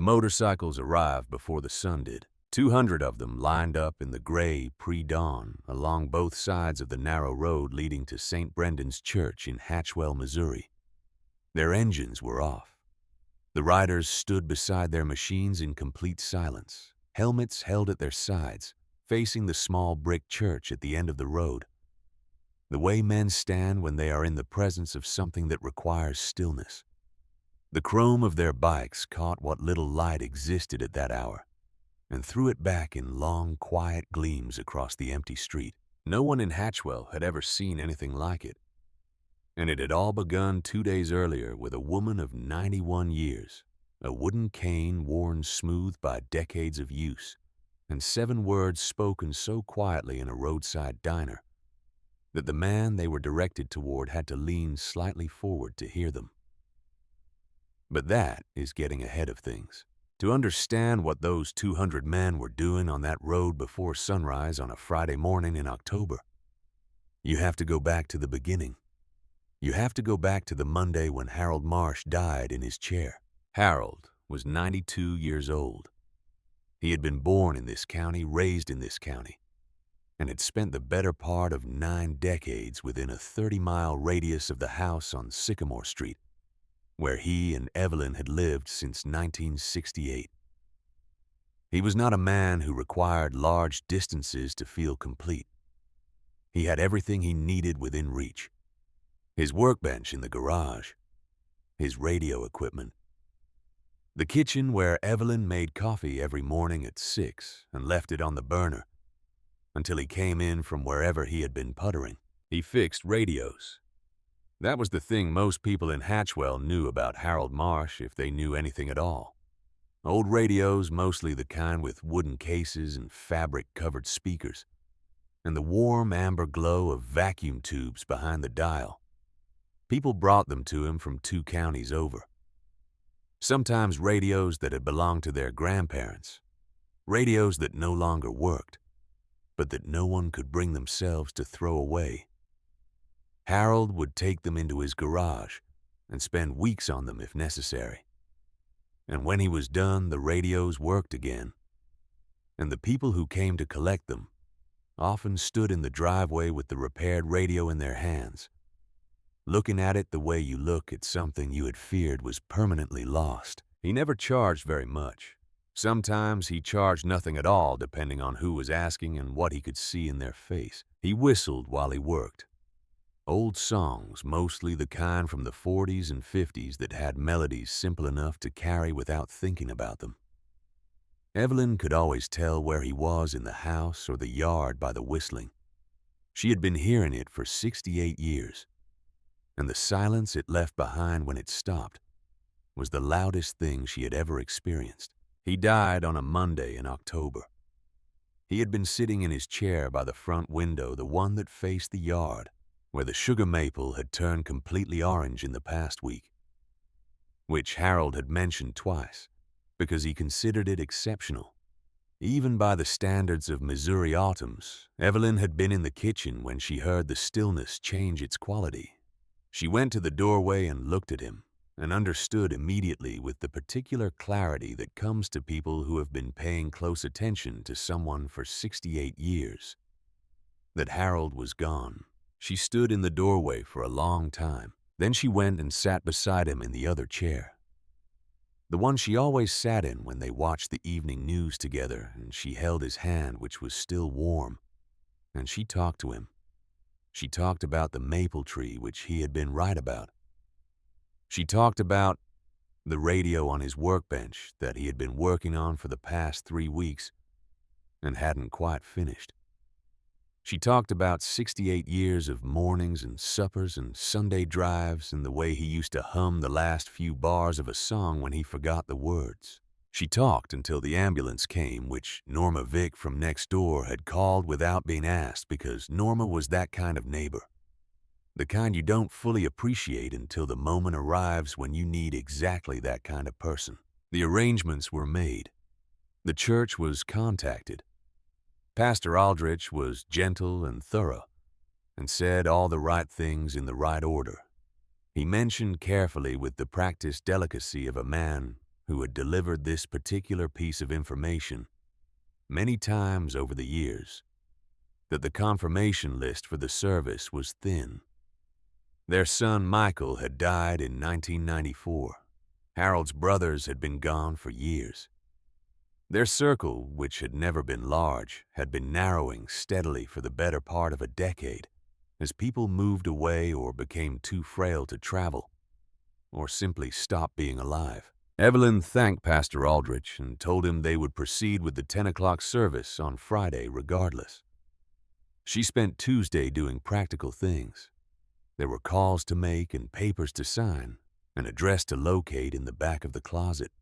The motorcycles arrived before the sun did. 200 of them lined up in the gray pre-dawn along both sides of the narrow road leading to St. Brendan's Church in Hatchwell, Missouri. Their engines were off. The riders stood beside their machines in complete silence, helmets held at their sides, facing the small brick church at the end of the road. The way men stand when they are in the presence of something that requires stillness. The chrome of their bikes caught what little light existed at that hour and threw it back in long, quiet gleams across the empty street. No one in Hatchwell had ever seen anything like it. And it had all begun 2 days earlier with a woman of 91 years, a wooden cane worn smooth by decades of use, and 7 words spoken so quietly in a roadside diner that the man they were directed toward had to lean slightly forward to hear them. But that is getting ahead of things. To understand what those 200 men were doing on that road before sunrise on a Friday morning in October, you have to go back to the beginning. You have to go back to the Monday when Harold Marsh died in his chair. Harold was 92 years old. He had been born in this county, raised in this county, and had spent the better part of 9 decades within a 30-mile radius of the house on Sycamore Street, where he and Evelyn had lived since 1968. He was not a man who required large distances to feel complete. He had everything he needed within reach. His workbench in the garage, his radio equipment, the kitchen where Evelyn made coffee every morning at 6 and left it on the burner until he came in from wherever he had been puttering. He fixed radios. That was the thing most people in Hatchwell knew about Harold Marsh, if they knew anything at all. Old radios, mostly the kind with wooden cases and fabric-covered speakers, and the warm amber glow of vacuum tubes behind the dial. People brought them to him from 2 counties over. Sometimes radios that had belonged to their grandparents, radios that no longer worked, but that no one could bring themselves to throw away. Harold would take them into his garage and spend weeks on them if necessary. And when he was done, the radios worked again, and the people who came to collect them often stood in the driveway with the repaired radio in their hands, looking at it the way you look at something you had feared was permanently lost. He never charged very much. Sometimes he charged nothing at all, depending on who was asking and what he could see in their face. He whistled while he worked. Old songs, mostly the kind from the 40s and 50s that had melodies simple enough to carry without thinking about them. Evelyn could always tell where he was in the house or the yard by the whistling. She had been hearing it for 68 years. And the silence it left behind when it stopped was the loudest thing she had ever experienced. He died on a Monday in October. He had been sitting in his chair by the front window, the one that faced the yard, where the sugar maple had turned completely orange in the past week, which Harold had mentioned twice because he considered it exceptional. Even by the standards of Missouri autumns, Evelyn had been in the kitchen when she heard the stillness change its quality. She went to the doorway and looked at him, and understood immediately with the particular clarity that comes to people who have been paying close attention to someone for 68 years, that Harold was gone. She stood in the doorway for a long time. Then she went and sat beside him in the other chair, the one she always sat in when they watched the evening news together, and she held his hand, which was still warm, and she talked to him. She talked about the maple tree, which he had been right about. She talked about the radio on his workbench that he had been working on for the past 3 weeks and hadn't quite finished. She talked about 68 years of mornings and suppers and Sunday drives and the way he used to hum the last few bars of a song when he forgot the words. She talked until the ambulance came, which Norma Vick from next door had called without being asked because Norma was that kind of neighbor. The kind you don't fully appreciate until the moment arrives when you need exactly that kind of person. The arrangements were made. The church was contacted. Pastor Aldrich was gentle and thorough and said all the right things in the right order. He mentioned carefully with the practiced delicacy of a man who had delivered this particular piece of information many times over the years, that the confirmation list for the service was thin. Their son Michael had died in 1994. Harold's brothers had been gone for years. Their circle, which had never been large, had been narrowing steadily for the better part of a decade as people moved away or became too frail to travel, or simply stopped being alive. Evelyn thanked Pastor Aldrich and told him they would proceed with the 10 o'clock service on Friday regardless. She spent Tuesday doing practical things. There were calls to make and papers to sign, an address to locate in the back of the closet.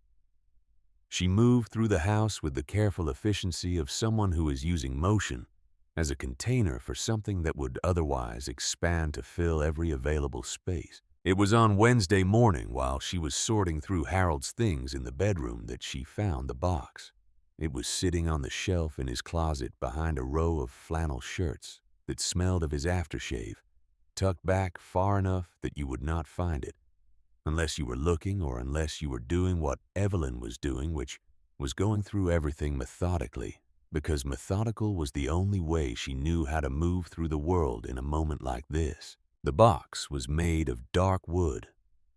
She moved through the house with the careful efficiency of someone who is using motion as a container for something that would otherwise expand to fill every available space. It was on Wednesday morning while she was sorting through Harold's things in the bedroom that she found the box. It was sitting on the shelf in his closet behind a row of flannel shirts that smelled of his aftershave, tucked back far enough that you would not find it, unless you were looking or unless you were doing what Evelyn was doing, which was going through everything methodically, because methodical was the only way she knew how to move through the world in a moment like this. The box was made of dark wood,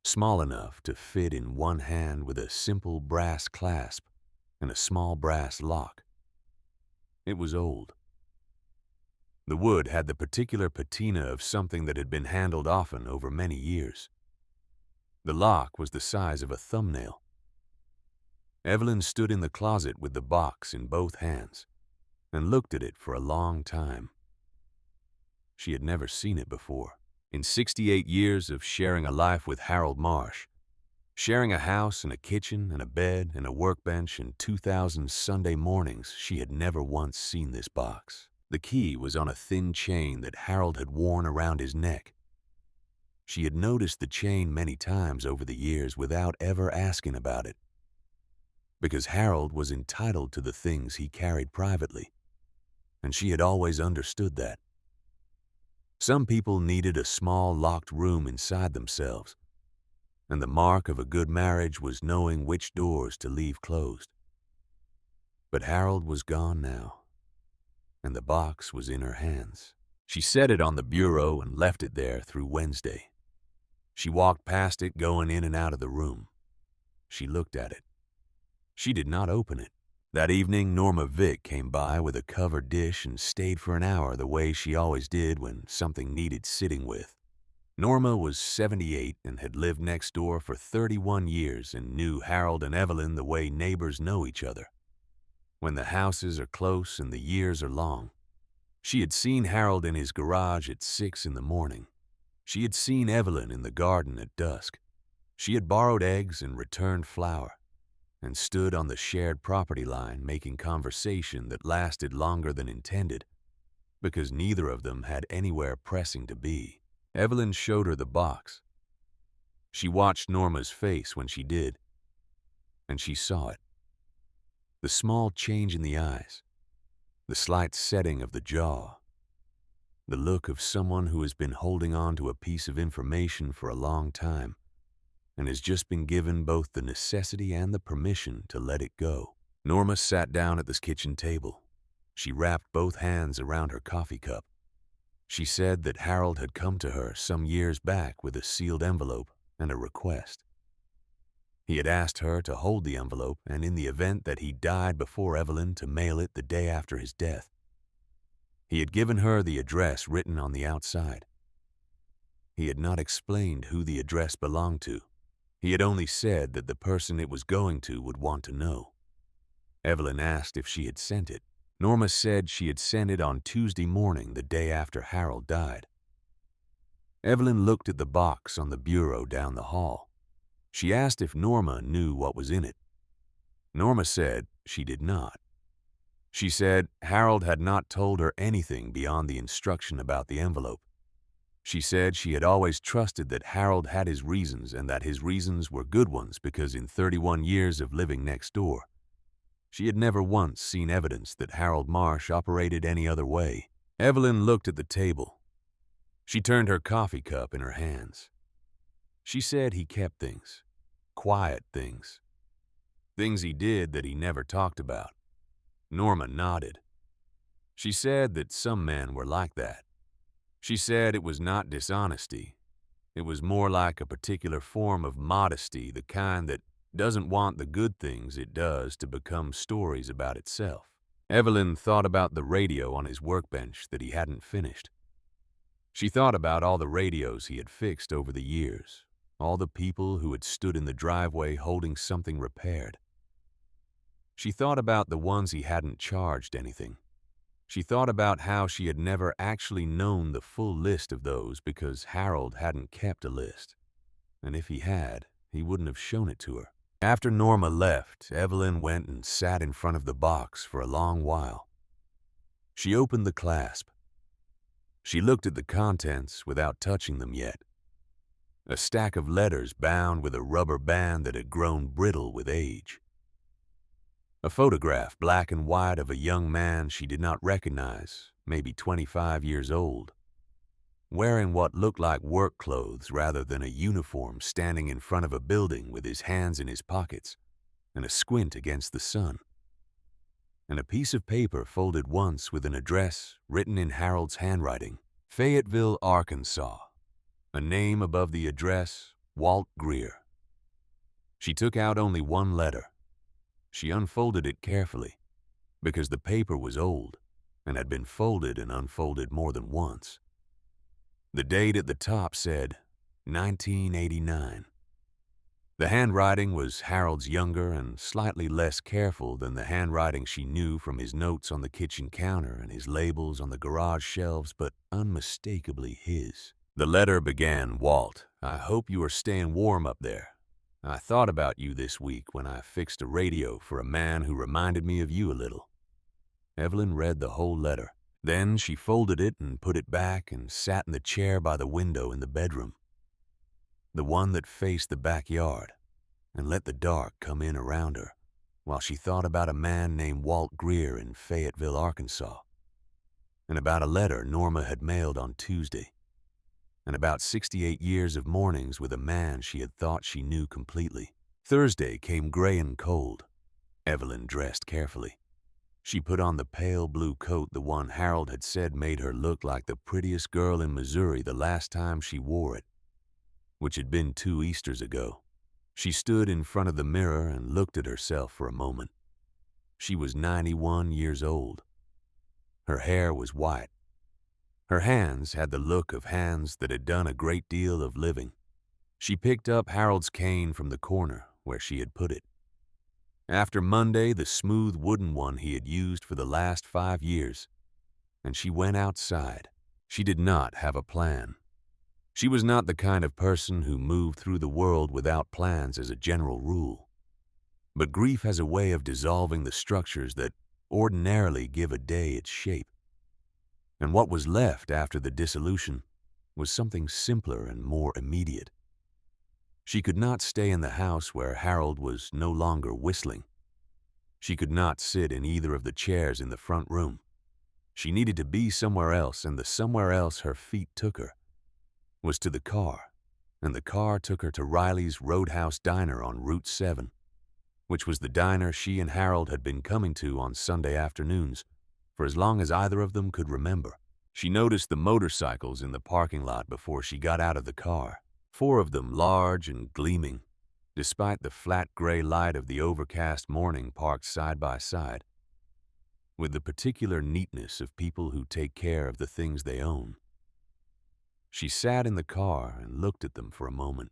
small enough to fit in one hand with a simple brass clasp and a small brass lock. It was old. The wood had the particular patina of something that had been handled often over many years. The lock was the size of a thumbnail. Evelyn stood in the closet with the box in both hands and looked at it for a long time. She had never seen it before. In 68 years of sharing a life with Harold Marsh, sharing a house and a kitchen and a bed and a workbench and 2,000 Sunday mornings, she had never once seen this box. The key was on a thin chain that Harold had worn around his neck. She had noticed the chain many times over the years without ever asking about it, because Harold was entitled to the things he carried privately, and she had always understood that. Some people needed a small locked room inside themselves, and the mark of a good marriage was knowing which doors to leave closed. But Harold was gone now, and the box was in her hands. She set it on the bureau and left it there through Wednesday. She walked past it going in and out of the room. She looked at it. She did not open it. That evening, Norma Vick came by with a covered dish and stayed for an hour the way she always did when something needed sitting with. Norma was 78 and had lived next door for 31 years and knew Harold and Evelyn the way neighbors know each other, when the houses are close and the years are long. She had seen Harold in his garage at 6 in the morning. She had seen Evelyn in the garden at dusk. She had borrowed eggs and returned flour, and stood on the shared property line making conversation that lasted longer than intended, because neither of them had anywhere pressing to be. Evelyn showed her the box. She watched Norma's face when she did, and she saw it. The small change in the eyes, the slight setting of the jaw, the look of someone who has been holding on to a piece of information for a long time and has just been given both the necessity and the permission to let it go. Norma sat down at this kitchen table. She wrapped both hands around her coffee cup. She said that Harold had come to her some years back with a sealed envelope and a request. He had asked her to hold the envelope and, in the event that he died before Evelyn, to mail it the day after his death. He had given her the address written on the outside. He had not explained who the address belonged to. He had only said that the person it was going to would want to know. Evelyn asked if she had sent it. Norma said she had sent it on Tuesday morning, the day after Harold died. Evelyn looked at the box on the bureau down the hall. She asked if Norma knew what was in it. Norma said she did not. She said Harold had not told her anything beyond the instruction about the envelope. She said she had always trusted that Harold had his reasons and that his reasons were good ones, because in 31 years of living next door, she had never once seen evidence that Harold Marsh operated any other way. Evelyn looked at the table. She turned her coffee cup in her hands. She said he kept things, quiet things, things he did that he never talked about. Norma nodded. She said that some men were like that. She said it was not dishonesty. It was more like a particular form of modesty, the kind that doesn't want the good things it does to become stories about itself. Evelyn thought about the radio on his workbench that he hadn't finished. She thought about all the radios he had fixed over the years, all the people who had stood in the driveway holding something repaired. She thought about the ones he hadn't charged anything. She thought about how she had never actually known the full list of those because Harold hadn't kept a list. And if he had, he wouldn't have shown it to her. After Norma left, Evelyn went and sat in front of the box for a long while. She opened the clasp. She looked at the contents without touching them yet. A stack of letters bound with a rubber band that had grown brittle with age. A photograph, black and white, of a young man she did not recognize, maybe 25 years old, wearing what looked like work clothes rather than a uniform, standing in front of a building with his hands in his pockets and a squint against the sun. And a piece of paper folded once with an address written in Harold's handwriting, Fayetteville, Arkansas. A name above the address, Walt Greer. She took out only one letter. She unfolded it carefully, because the paper was old and had been folded and unfolded more than once. The date at the top said 1989. The handwriting was Harold's younger and slightly less careful than the handwriting she knew from his notes on the kitchen counter and his labels on the garage shelves, but unmistakably his. The letter began, Walt, I hope you are staying warm up there. I thought about you this week when I fixed a radio for a man who reminded me of you a little. Evelyn read the whole letter. Then she folded it and put it back and sat in the chair by the window in the bedroom, the one that faced the backyard, and let the dark come in around her while she thought about a man named Walt Greer in Fayetteville, Arkansas, and about a letter Norma had mailed on Tuesday, and about 68 years of mornings with a man she had thought she knew completely. Thursday came gray and cold. Evelyn dressed carefully. She put on the pale blue coat, the one Harold had said made her look like the prettiest girl in Missouri the last time she wore it, which had been 2 Easters ago. She stood in front of the mirror and looked at herself for a moment. She was 91 years old. Her hair was white. Her hands had the look of hands that had done a great deal of living. She picked up Harold's cane from the corner where she had put it. After Monday, the smooth wooden one he had used for the last 5 years, and she went outside. She did not have a plan. She was not the kind of person who moved through the world without plans as a general rule. But grief has a way of dissolving the structures that ordinarily give a day its shape. And what was left after the dissolution was something simpler and more immediate. She could not stay in the house where Harold was no longer whistling. She could not sit in either of the chairs in the front room. She needed to be somewhere else, and the somewhere else her feet took her was to the car, and the car took her to Riley's Roadhouse Diner on Route 7, which was the diner she and Harold had been coming to on Sunday afternoons for as long as either of them could remember. She noticed the motorcycles in the parking lot before she got out of the car, 4 of them large and gleaming, despite the flat gray light of the overcast morning, parked side by side, with the particular neatness of people who take care of the things they own. She sat in the car and looked at them for a moment.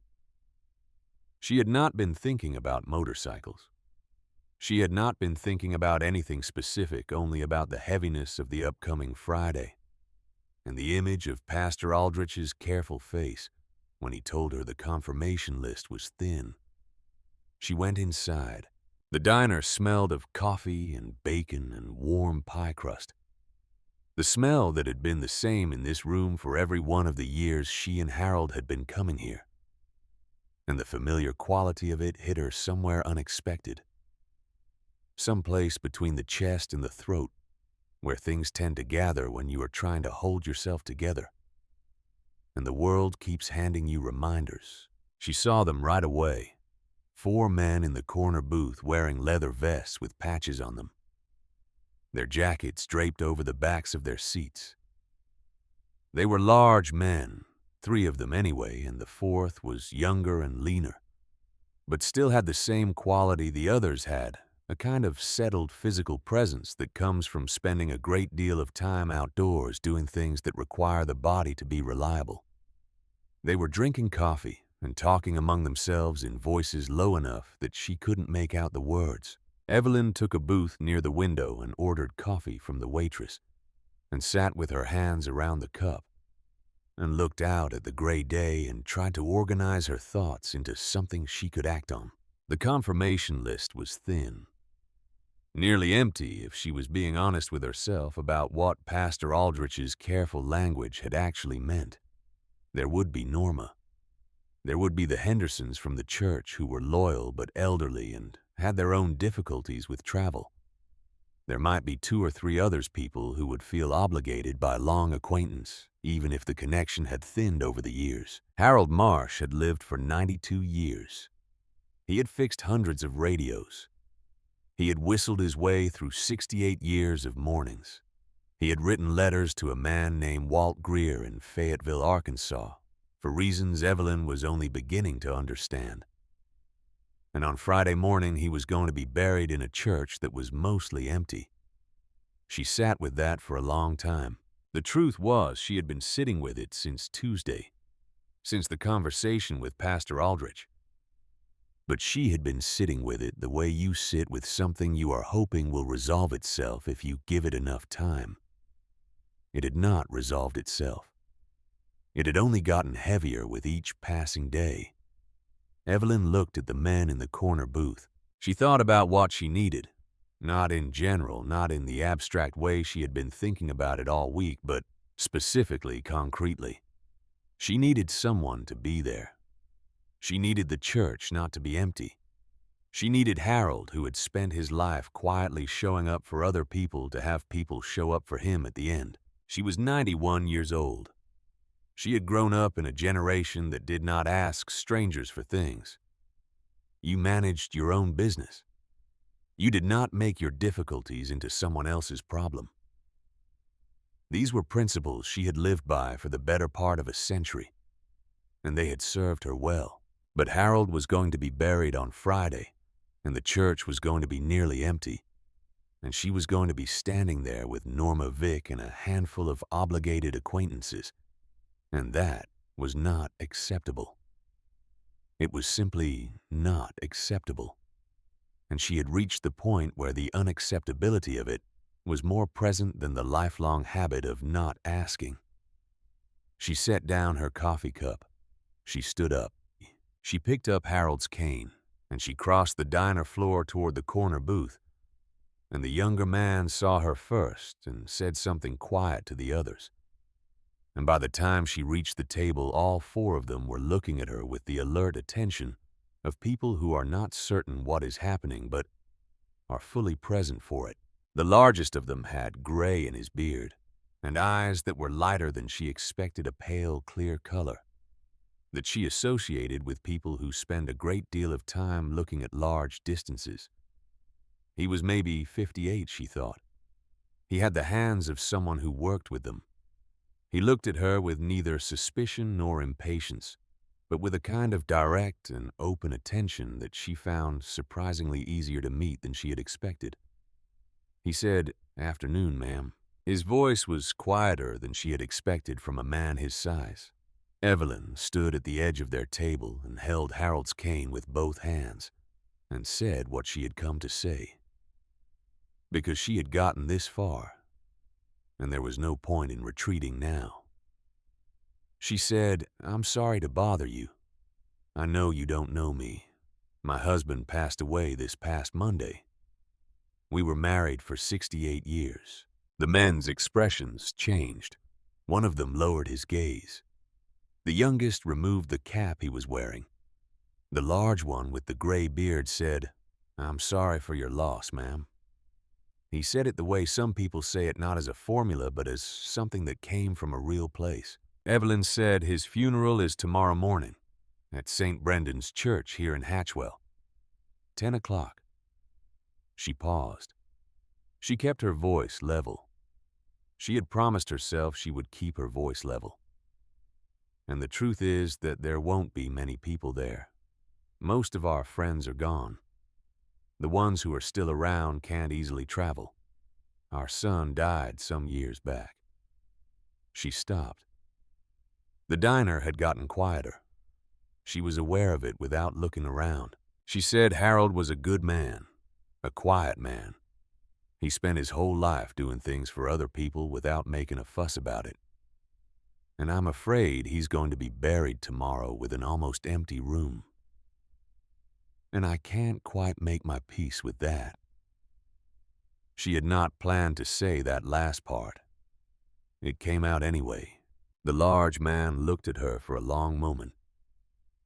She had not been thinking about motorcycles. She had not been thinking about anything specific, only about the heaviness of the upcoming Friday and the image of Pastor Aldrich's careful face when he told her the confirmation list was thin. She went inside. The diner smelled of coffee and bacon and warm pie crust. The smell that had been the same in this room for every one of the years she and Harold had been coming here. And the familiar quality of it hit her somewhere unexpected. Someplace between the chest and the throat, where things tend to gather when you are trying to hold yourself together. And the world keeps handing you reminders. She saw them right away. 4 men in the corner booth wearing leather vests with patches on them, their jackets draped over the backs of their seats. They were large men, 3 of them anyway, and the 4th was younger and leaner, but still had the same quality the others had, a kind of settled physical presence that comes from spending a great deal of time outdoors doing things that require the body to be reliable. They were drinking coffee and talking among themselves in voices low enough that she couldn't make out the words. Evelyn took a booth near the window and ordered coffee from the waitress, and sat with her hands around the cup, and looked out at the gray day and tried to organize her thoughts into something she could act on. The confirmation list was thin, nearly empty if she was being honest with herself about what Pastor Aldrich's careful language had actually meant. There would be Norma. There would be the Hendersons from the church who were loyal but elderly and had their own difficulties with travel. There might be 2 or 3 others people who would feel obligated by long acquaintance, even if the connection had thinned over the years. Harold Marsh had lived for 92 years. He had fixed hundreds of radios. He had whistled his way through 68 years of mornings. He had written letters to a man named Walt Greer in Fayetteville, Arkansas, for reasons Evelyn was only beginning to understand. And on Friday morning he was going to be buried in a church that was mostly empty. She sat with that for a long time. The truth was she had been sitting with it since Tuesday, since the conversation with Pastor Aldrich. But she had been sitting with it the way you sit with something you are hoping will resolve itself if you give it enough time. It had not resolved itself. It had only gotten heavier with each passing day. Evelyn looked at the men in the corner booth. She thought about what she needed, not in general, not in the abstract way she had been thinking about it all week, but specifically, concretely. She needed someone to be there. She needed the church not to be empty. She needed Harold, who had spent his life quietly showing up for other people, to have people show up for him at the end. She was 91 years old. She had grown up in a generation that did not ask strangers for things. You managed your own business. You did not make your difficulties into someone else's problem. These were principles she had lived by for the better part of a century, and they had served her well. But Harold was going to be buried on Friday, and the church was going to be nearly empty, and she was going to be standing there with Norma Vick and a handful of obligated acquaintances. And that was not acceptable. It was simply not acceptable. And she had reached the point where the unacceptability of it was more present than the lifelong habit of not asking. She set down her coffee cup. She stood up. She picked up Harold's cane, and she crossed the diner floor toward the corner booth. And the younger man saw her first and said something quiet to the others. And by the time she reached the table, all 4 of them were looking at her with the alert attention of people who are not certain what is happening but are fully present for it. The largest of them had gray in his beard and eyes that were lighter than she expected, a pale, clear color that she associated with people who spend a great deal of time looking at large distances. He was maybe 58, she thought. He had the hands of someone who worked with them. He looked at her with neither suspicion nor impatience, but with a kind of direct and open attention that she found surprisingly easier to meet than she had expected. He said, "Afternoon, ma'am." His voice was quieter than she had expected from a man his size. Evelyn stood at the edge of their table and held Harold's cane with both hands and said what she had come to say. Because she had gotten this far, and there was no point in retreating now. She said, "I'm sorry to bother you. I know you don't know me. My husband passed away this past Monday. We were married for 68 years. The men's expressions changed. One of them lowered his gaze. The youngest removed the cap he was wearing. The large one with the gray beard said, "I'm sorry for your loss, ma'am." He said it the way some people say it, not as a formula, but as something that came from a real place. Evelyn said, "His funeral is tomorrow morning at St. Brendan's Church here in Hatchwell." 10 o'clock. She paused. She kept her voice level. She had promised herself she would keep her voice level. And the truth is that there won't be many people there. Most of our friends are gone. The ones who are still around can't easily travel. Our son died some years back. She stopped. The diner had gotten quieter. She was aware of it without looking around. She said Harold was a good man, a quiet man. He spent his whole life doing things for other people without making a fuss about it. And I'm afraid he's going to be buried tomorrow with an almost empty room. And I can't quite make my peace with that. She had not planned to say that last part. It came out anyway. The large man looked at her for a long moment.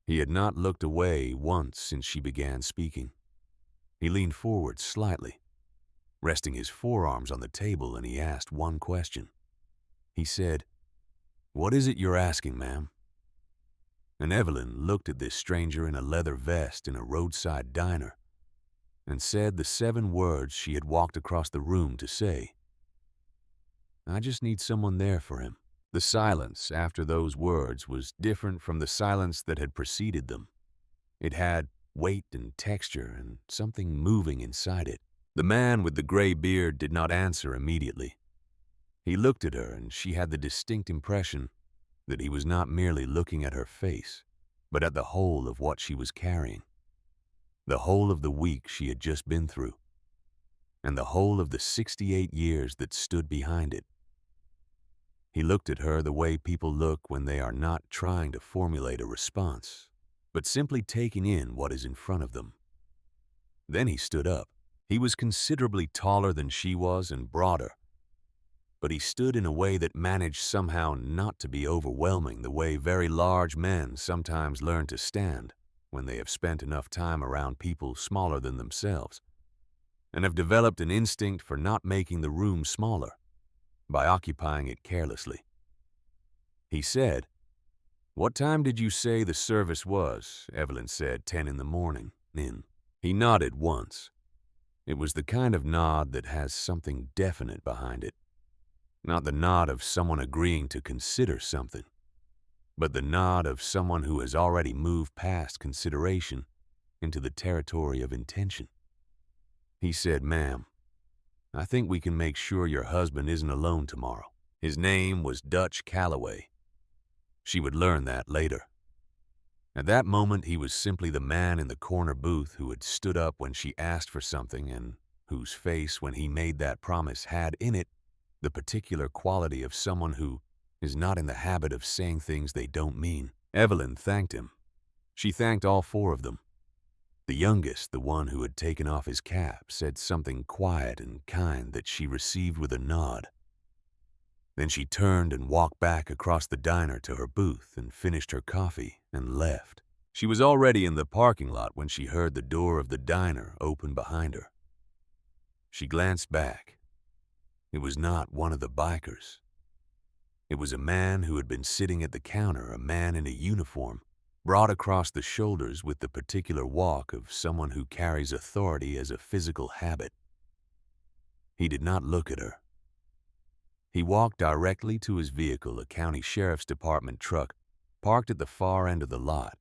He had not looked away once since she began speaking. He leaned forward slightly, resting his forearms on the table, and he asked one question. He said, "What is it you're asking, ma'am?" And Evelyn looked at this stranger in a leather vest in a roadside diner and said the 7 words she had walked across the room to say. "I just need someone there for him." The silence after those words was different from the silence that had preceded them. It had weight and texture and something moving inside it. The man with the gray beard did not answer immediately. He looked at her, and she had the distinct impression that he was not merely looking at her face, but at the whole of what she was carrying, the whole of the week she had just been through, and the whole of the 68 years that stood behind it. He looked at her the way people look when they are not trying to formulate a response, but simply taking in what is in front of them. Then he stood up. He was considerably taller than she was and broader, but he stood in a way that managed somehow not to be overwhelming, the way very large men sometimes learn to stand when they have spent enough time around people smaller than themselves, and have developed an instinct for not making the room smaller by occupying it carelessly. He said, "What time did you say the service was?" Evelyn said, 10 in the morning. He nodded once. It was the kind of nod that has something definite behind it. Not the nod of someone agreeing to consider something, but the nod of someone who has already moved past consideration into the territory of intention. He said, "Ma'am, I think we can make sure your husband isn't alone tomorrow." His name was Dutch Calloway. She would learn that later. At that moment, he was simply the man in the corner booth who had stood up when she asked for something and whose face, when he made that promise, had in it the particular quality of someone who is not in the habit of saying things they don't mean. Evelyn thanked him. She thanked all 4 of them. The youngest, the one who had taken off his cap, said something quiet and kind that she received with a nod. Then she turned and walked back across the diner to her booth and finished her coffee and left. She was already in the parking lot when she heard the door of the diner open behind her. She glanced back. It was not one of the bikers. It was a man who had been sitting at the counter, a man in a uniform, brought across the shoulders with the particular walk of someone who carries authority as a physical habit. He did not look at her. He walked directly to his vehicle, a county sheriff's department truck, parked at the far end of the lot,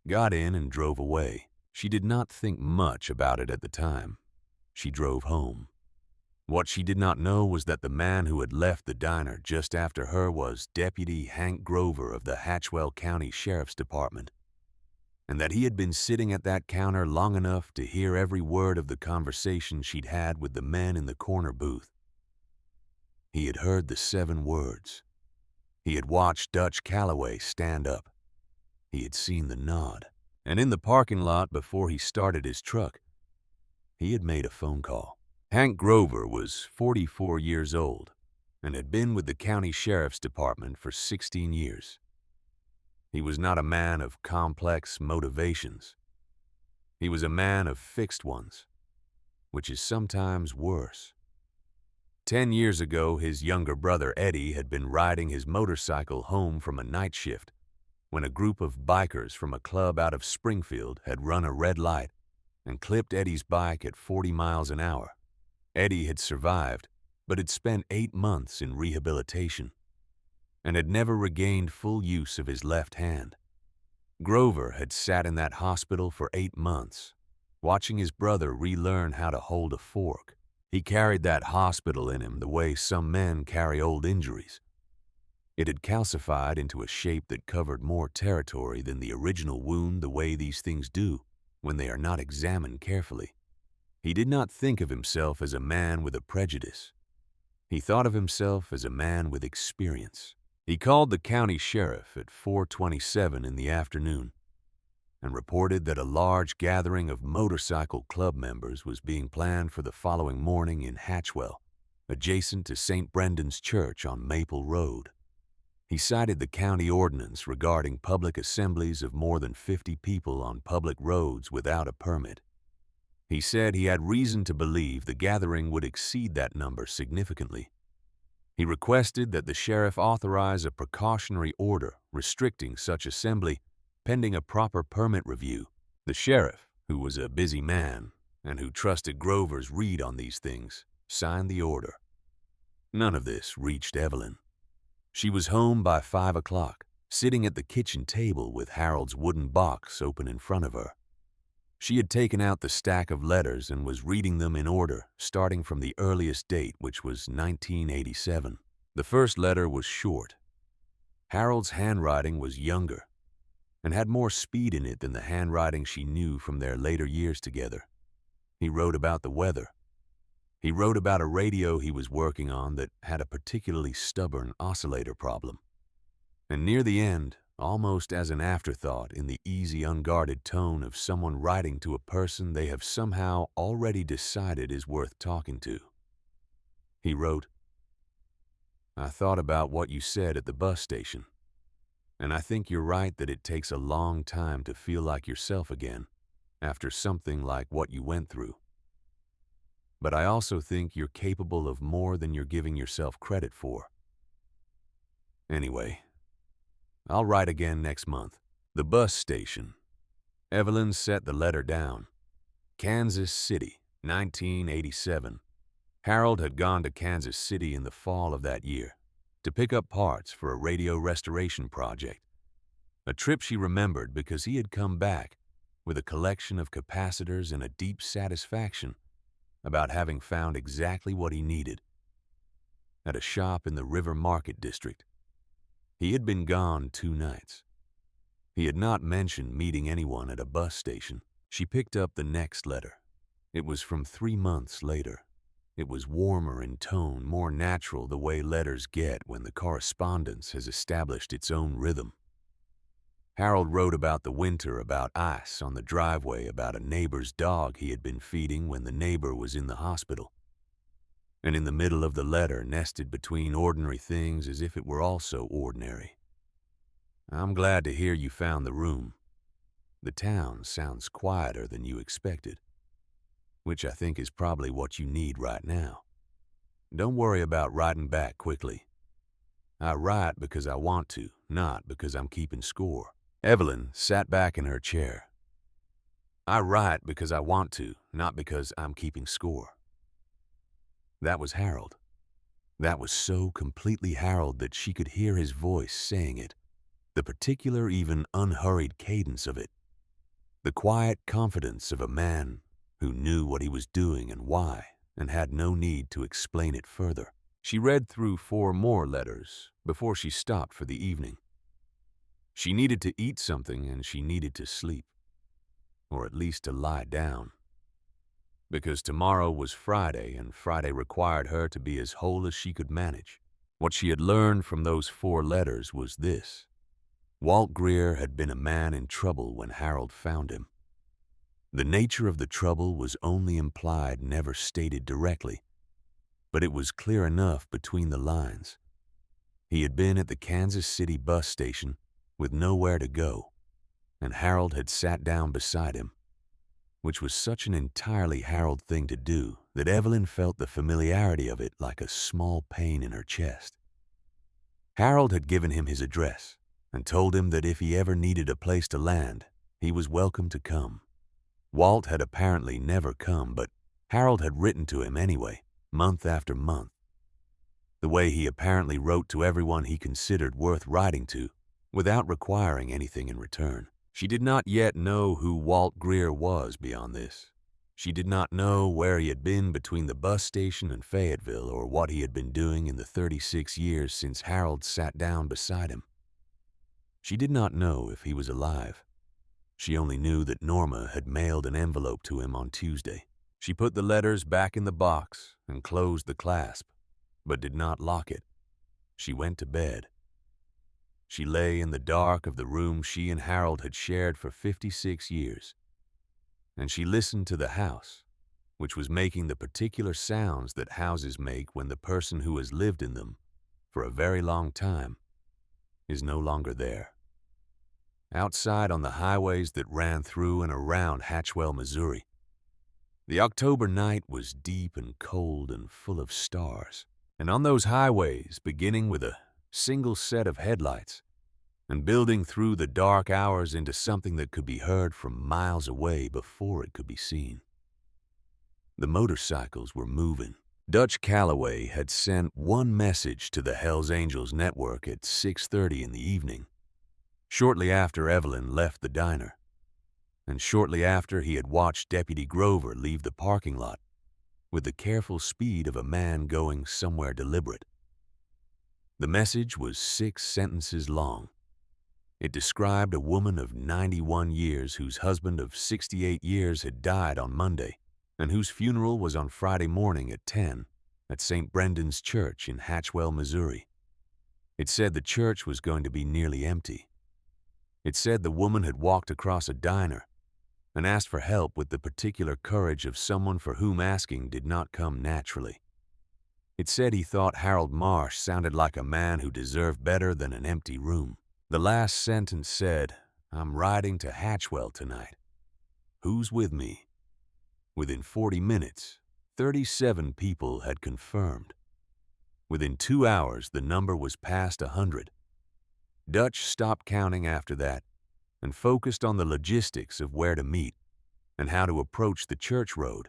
got in and drove away. She did not think much about it at the time. She drove home. What she did not know was that the man who had left the diner just after her was Deputy Hank Grover of the Hatchwell County Sheriff's Department, and that he had been sitting at that counter long enough to hear every word of the conversation she'd had with the men in the corner booth. He had heard the 7 words. He had watched Dutch Calloway stand up. He had seen the nod. And in the parking lot before he started his truck, he had made a phone call. Hank Grover was 44 years old and had been with the county sheriff's department for 16 years. He was not a man of complex motivations. He was a man of fixed ones, which is sometimes worse. 10 years ago, his younger brother Eddie had been riding his motorcycle home from a night shift when a group of bikers from a club out of Springfield had run a red light and clipped Eddie's bike at 40 miles an hour. Eddie had survived, but had spent 8 months in rehabilitation and had never regained full use of his left hand. Grover had sat in that hospital for 8 months, watching his brother relearn how to hold a fork. He carried that hospital in him the way some men carry old injuries. It had calcified into a shape that covered more territory than the original wound the way these things do when they are not examined carefully. He did not think of himself as a man with a prejudice. He thought of himself as a man with experience. He called the county sheriff at 4:27 in the afternoon and reported that a large gathering of motorcycle club members was being planned for the following morning in Hatchwell, adjacent to St. Brendan's Church on Maple Road. He cited the county ordinance regarding public assemblies of more than 50 people on public roads without a permit. He said he had reason to believe the gathering would exceed that number significantly. He requested that the sheriff authorize a precautionary order restricting such assembly pending a proper permit review. The sheriff, who was a busy man and who trusted Grover's read on these things, signed the order. None of this reached Evelyn. She was home by 5 o'clock, sitting at the kitchen table with Harold's wooden box open in front of her. She had taken out the stack of letters and was reading them in order, starting from the earliest date, which was 1987. The first letter was short. Harold's handwriting was younger and had more speed in it than the handwriting she knew from their later years together. He wrote about the weather. He wrote about a radio he was working on that had a particularly stubborn oscillator problem. And near the end, almost as an afterthought in the easy, unguarded tone of someone writing to a person they have somehow already decided is worth talking to, he wrote, "I thought about what you said at the bus station, and I think you're right that it takes a long time to feel like yourself again after something like what you went through. But I also think you're capable of more than you're giving yourself credit for. Anyway, I'll write again next month." The bus station. Evelyn set the letter down. Kansas City, 1987. Harold had gone to Kansas City in the fall of that year to pick up parts for a radio restoration project, a trip she remembered because he had come back with a collection of capacitors and a deep satisfaction about having found exactly what he needed at a shop in the River Market District. He had been gone 2 nights. He had not mentioned meeting anyone at a bus station. She picked up the next letter. It was from 3 months later. It was warmer in tone, more natural the way letters get when the correspondence has established its own rhythm. Harold wrote about the winter, about ice on the driveway, about a neighbor's dog he had been feeding when the neighbor was in the hospital. And in the middle of the letter, nested between ordinary things as if it were also ordinary, "I'm glad to hear you found the room. The town sounds quieter than you expected, which I think is probably what you need right now. Don't worry about writing back quickly. I write because I want to, not because I'm keeping score." Evelyn sat back in her chair. "I write because I want to, not because I'm keeping score." That was Harold. That was so completely Harold that she could hear his voice saying it, the particular, even unhurried cadence of it, the quiet confidence of a man who knew what he was doing and why, and had no need to explain it further. She read through 4 more letters before she stopped for the evening. She needed to eat something and she needed to sleep, or at least to lie down, because tomorrow was Friday and Friday required her to be as whole as she could manage. What she had learned from those 4 letters was this: Walt Greer had been a man in trouble when Harold found him. The nature of the trouble was only implied, never stated directly, but it was clear enough between the lines. He had been at the Kansas City bus station with nowhere to go, and Harold had sat down beside him, which was such an entirely Harold thing to do that Evelyn felt the familiarity of it like a small pain in her chest. Harold had given him his address and told him that if he ever needed a place to land, he was welcome to come. Walt had apparently never come, but Harold had written to him anyway, month after month. The way he apparently wrote to everyone he considered worth writing to, without requiring anything in return. She did not yet know who Walt Greer was beyond this. She did not know where he had been between the bus station and Fayetteville or what he had been doing in the 36 years since Harold sat down beside him. She did not know if he was alive. She only knew that Norma had mailed an envelope to him on Tuesday. She put the letters back in the box and closed the clasp, but did not lock it. She went to bed. She lay in the dark of the room she and Harold had shared for 56 years, and she listened to the house, which was making the particular sounds that houses make when the person who has lived in them for a very long time is no longer there. Outside on the highways that ran through and around Hatchwell, Missouri, the October night was deep and cold and full of stars. And on those highways, beginning with a single set of headlights and building through the dark hours into something that could be heard from miles away before it could be seen, the motorcycles were moving. Dutch Calloway had sent one message to the Hells Angels network at 6:30 in the evening, shortly after Evelyn left the diner, and shortly after he had watched Deputy Grover leave the parking lot with the careful speed of a man going somewhere deliberate. The message was 6 sentences long. It described a woman of 91 years whose husband of 68 years had died on Monday, and whose funeral was on Friday morning at 10 at St. Brendan's Church in Hatchwell, Missouri. It said the church was going to be nearly empty. It said the woman had walked across a diner and asked for help with the particular courage of someone for whom asking did not come naturally. It said he thought Harold Marsh sounded like a man who deserved better than an empty room. The last sentence said, "I'm riding to Hatchwell tonight. Who's with me?" Within 40 minutes, 37 people had confirmed. Within 2 hours, the number was past 100. Dutch stopped counting after that and focused on the logistics of where to meet and how to approach the church road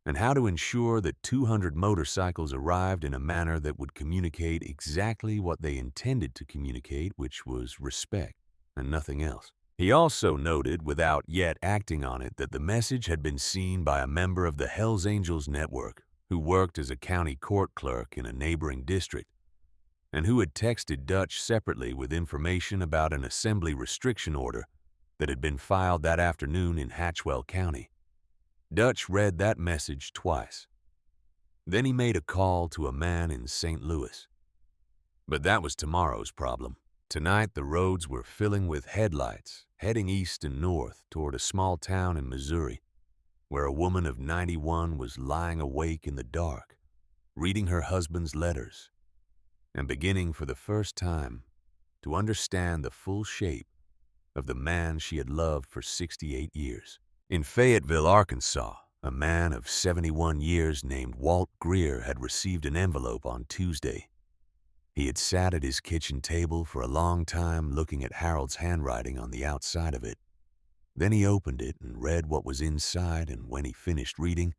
and how to ensure that 200 motorcycles arrived in a manner that would communicate exactly what they intended to communicate, which was respect and nothing else. He also noted, without yet acting on it, that the message had been seen by a member of the Hells Angels network who worked as a county court clerk in a neighboring district, and who had texted Dutch separately with information about an assembly restriction order that had been filed that afternoon in Hatchwell County. Dutch read that message twice. Then he made a call to a man in St. Louis. But that was tomorrow's problem. Tonight the roads were filling with headlights, heading east and north toward a small town in Missouri, where a woman of 91 was lying awake in the dark, reading her husband's letters, and beginning for the first time to understand the full shape of the man she had loved for 68 years. In Fayetteville, Arkansas, a man of 71 years named Walt Greer had received an envelope on Tuesday. He had sat at his kitchen table for a long time looking at Harold's handwriting on the outside of it. Then he opened it and read what was inside, and when he finished reading,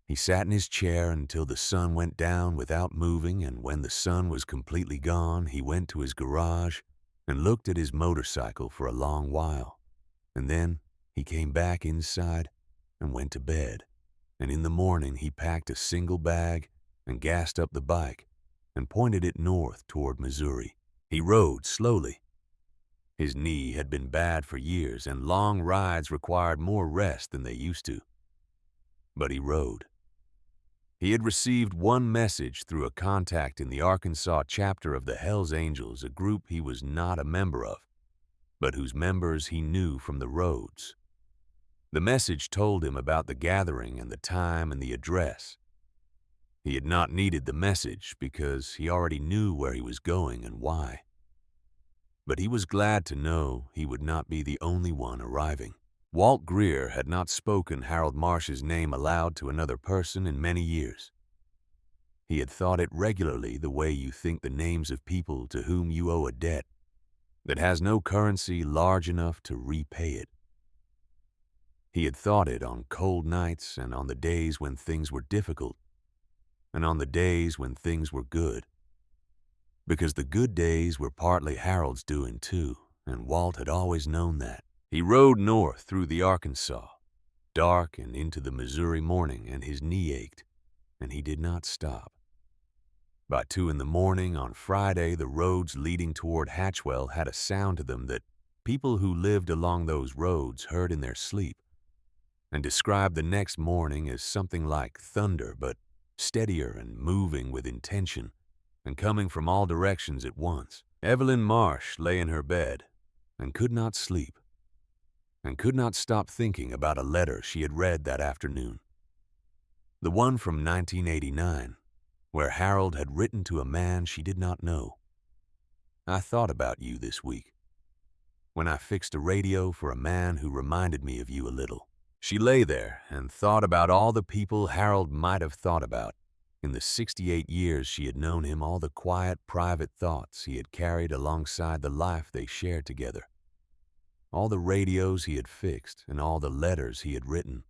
he sat in his chair until the sun went down without moving, and when the sun was completely gone, he went to his garage and looked at his motorcycle for a long while. And then he came back inside and went to bed. And in the morning he packed a single bag and gassed up the bike and pointed it north toward Missouri. He rode slowly. His knee had been bad for years, and long rides required more rest than they used to. But he rode. He had received one message through a contact in the Arkansas chapter of the Hells Angels, a group he was not a member of, but whose members he knew from the roads. The message told him about the gathering and the time and the address. He had not needed the message because he already knew where he was going and why. But he was glad to know he would not be the only one arriving. Walt Greer had not spoken Harold Marsh's name aloud to another person in many years. He had thought it regularly, the way you think the names of people to whom you owe a debt that has no currency large enough to repay it. He had thought it on cold nights and on the days when things were difficult and on the days when things were good. Because the good days were partly Harold's doing too, and Walt had always known that. He rode north through the Arkansas, dark and into the Missouri morning, and his knee ached, and he did not stop. By 2 in the morning on Friday, the roads leading toward Hatchwell had a sound to them that people who lived along those roads heard in their sleep, and described the next morning as something like thunder, but steadier and moving with intention, and coming from all directions at once. Evelyn Marsh lay in her bed and could not sleep, and could not stop thinking about a letter she had read that afternoon. The one from 1989, where Harold had written to a man she did not know. "I thought about you this week, when I fixed a radio for a man who reminded me of you a little." She lay there and thought about all the people Harold might have thought about. In the 68 years she had known him, all the quiet, private thoughts he had carried alongside the life they shared together. All the radios he had fixed, and all the letters he had written,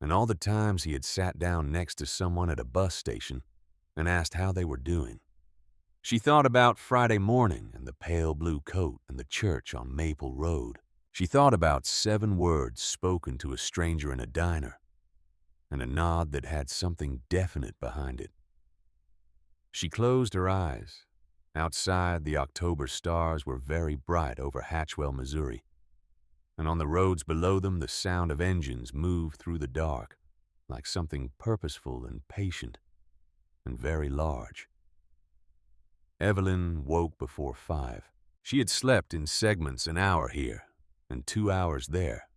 and all the times he had sat down next to someone at a bus station and asked how they were doing. She thought about Friday morning and the pale blue coat and the church on Maple Road. She thought about 7 words spoken to a stranger in a diner, and a nod that had something definite behind it. She closed her eyes. Outside, the October stars were very bright over Hatchwell, Missouri, and on the roads below them the sound of engines moved through the dark, like something purposeful and patient and very large. Evelyn woke before 5. She had slept in segments an hour here and 2 hours there,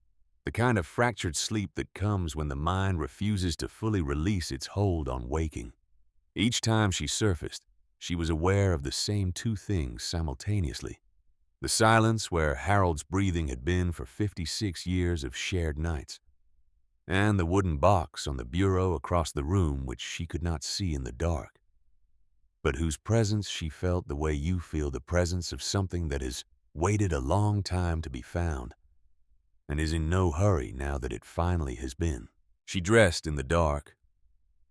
the kind of fractured sleep that comes when the mind refuses to fully release its hold on waking. Each time she surfaced, she was aware of the same 2 things simultaneously: the silence where Harold's breathing had been for 56 years of shared nights, and the wooden box on the bureau across the room which she could not see in the dark, but whose presence she felt the way you feel the presence of something that has waited a long time to be found, and is in no hurry now that it finally has been. She dressed in the dark.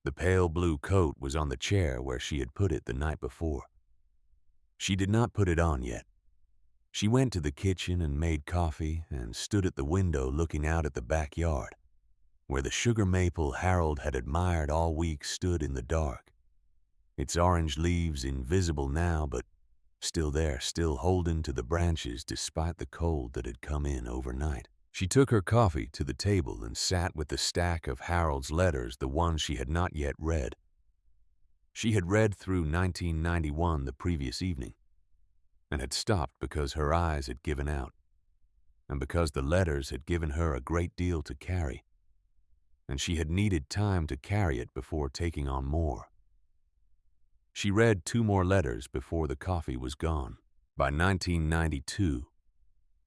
The pale blue coat was on the chair where she had put it the night before. She did not put it on yet. She went to the kitchen and made coffee and stood at the window looking out at the backyard, where the sugar maple Harold had admired all week stood in the dark, its orange leaves invisible now, but still there, still holding to the branches despite the cold that had come in overnight. She took her coffee to the table and sat with the stack of Harold's letters, the ones she had not yet read. She had read through 1991 the previous evening, and had stopped because her eyes had given out, and because the letters had given her a great deal to carry, and she had needed time to carry it before taking on more. She read 2 more letters before the coffee was gone. By 1992,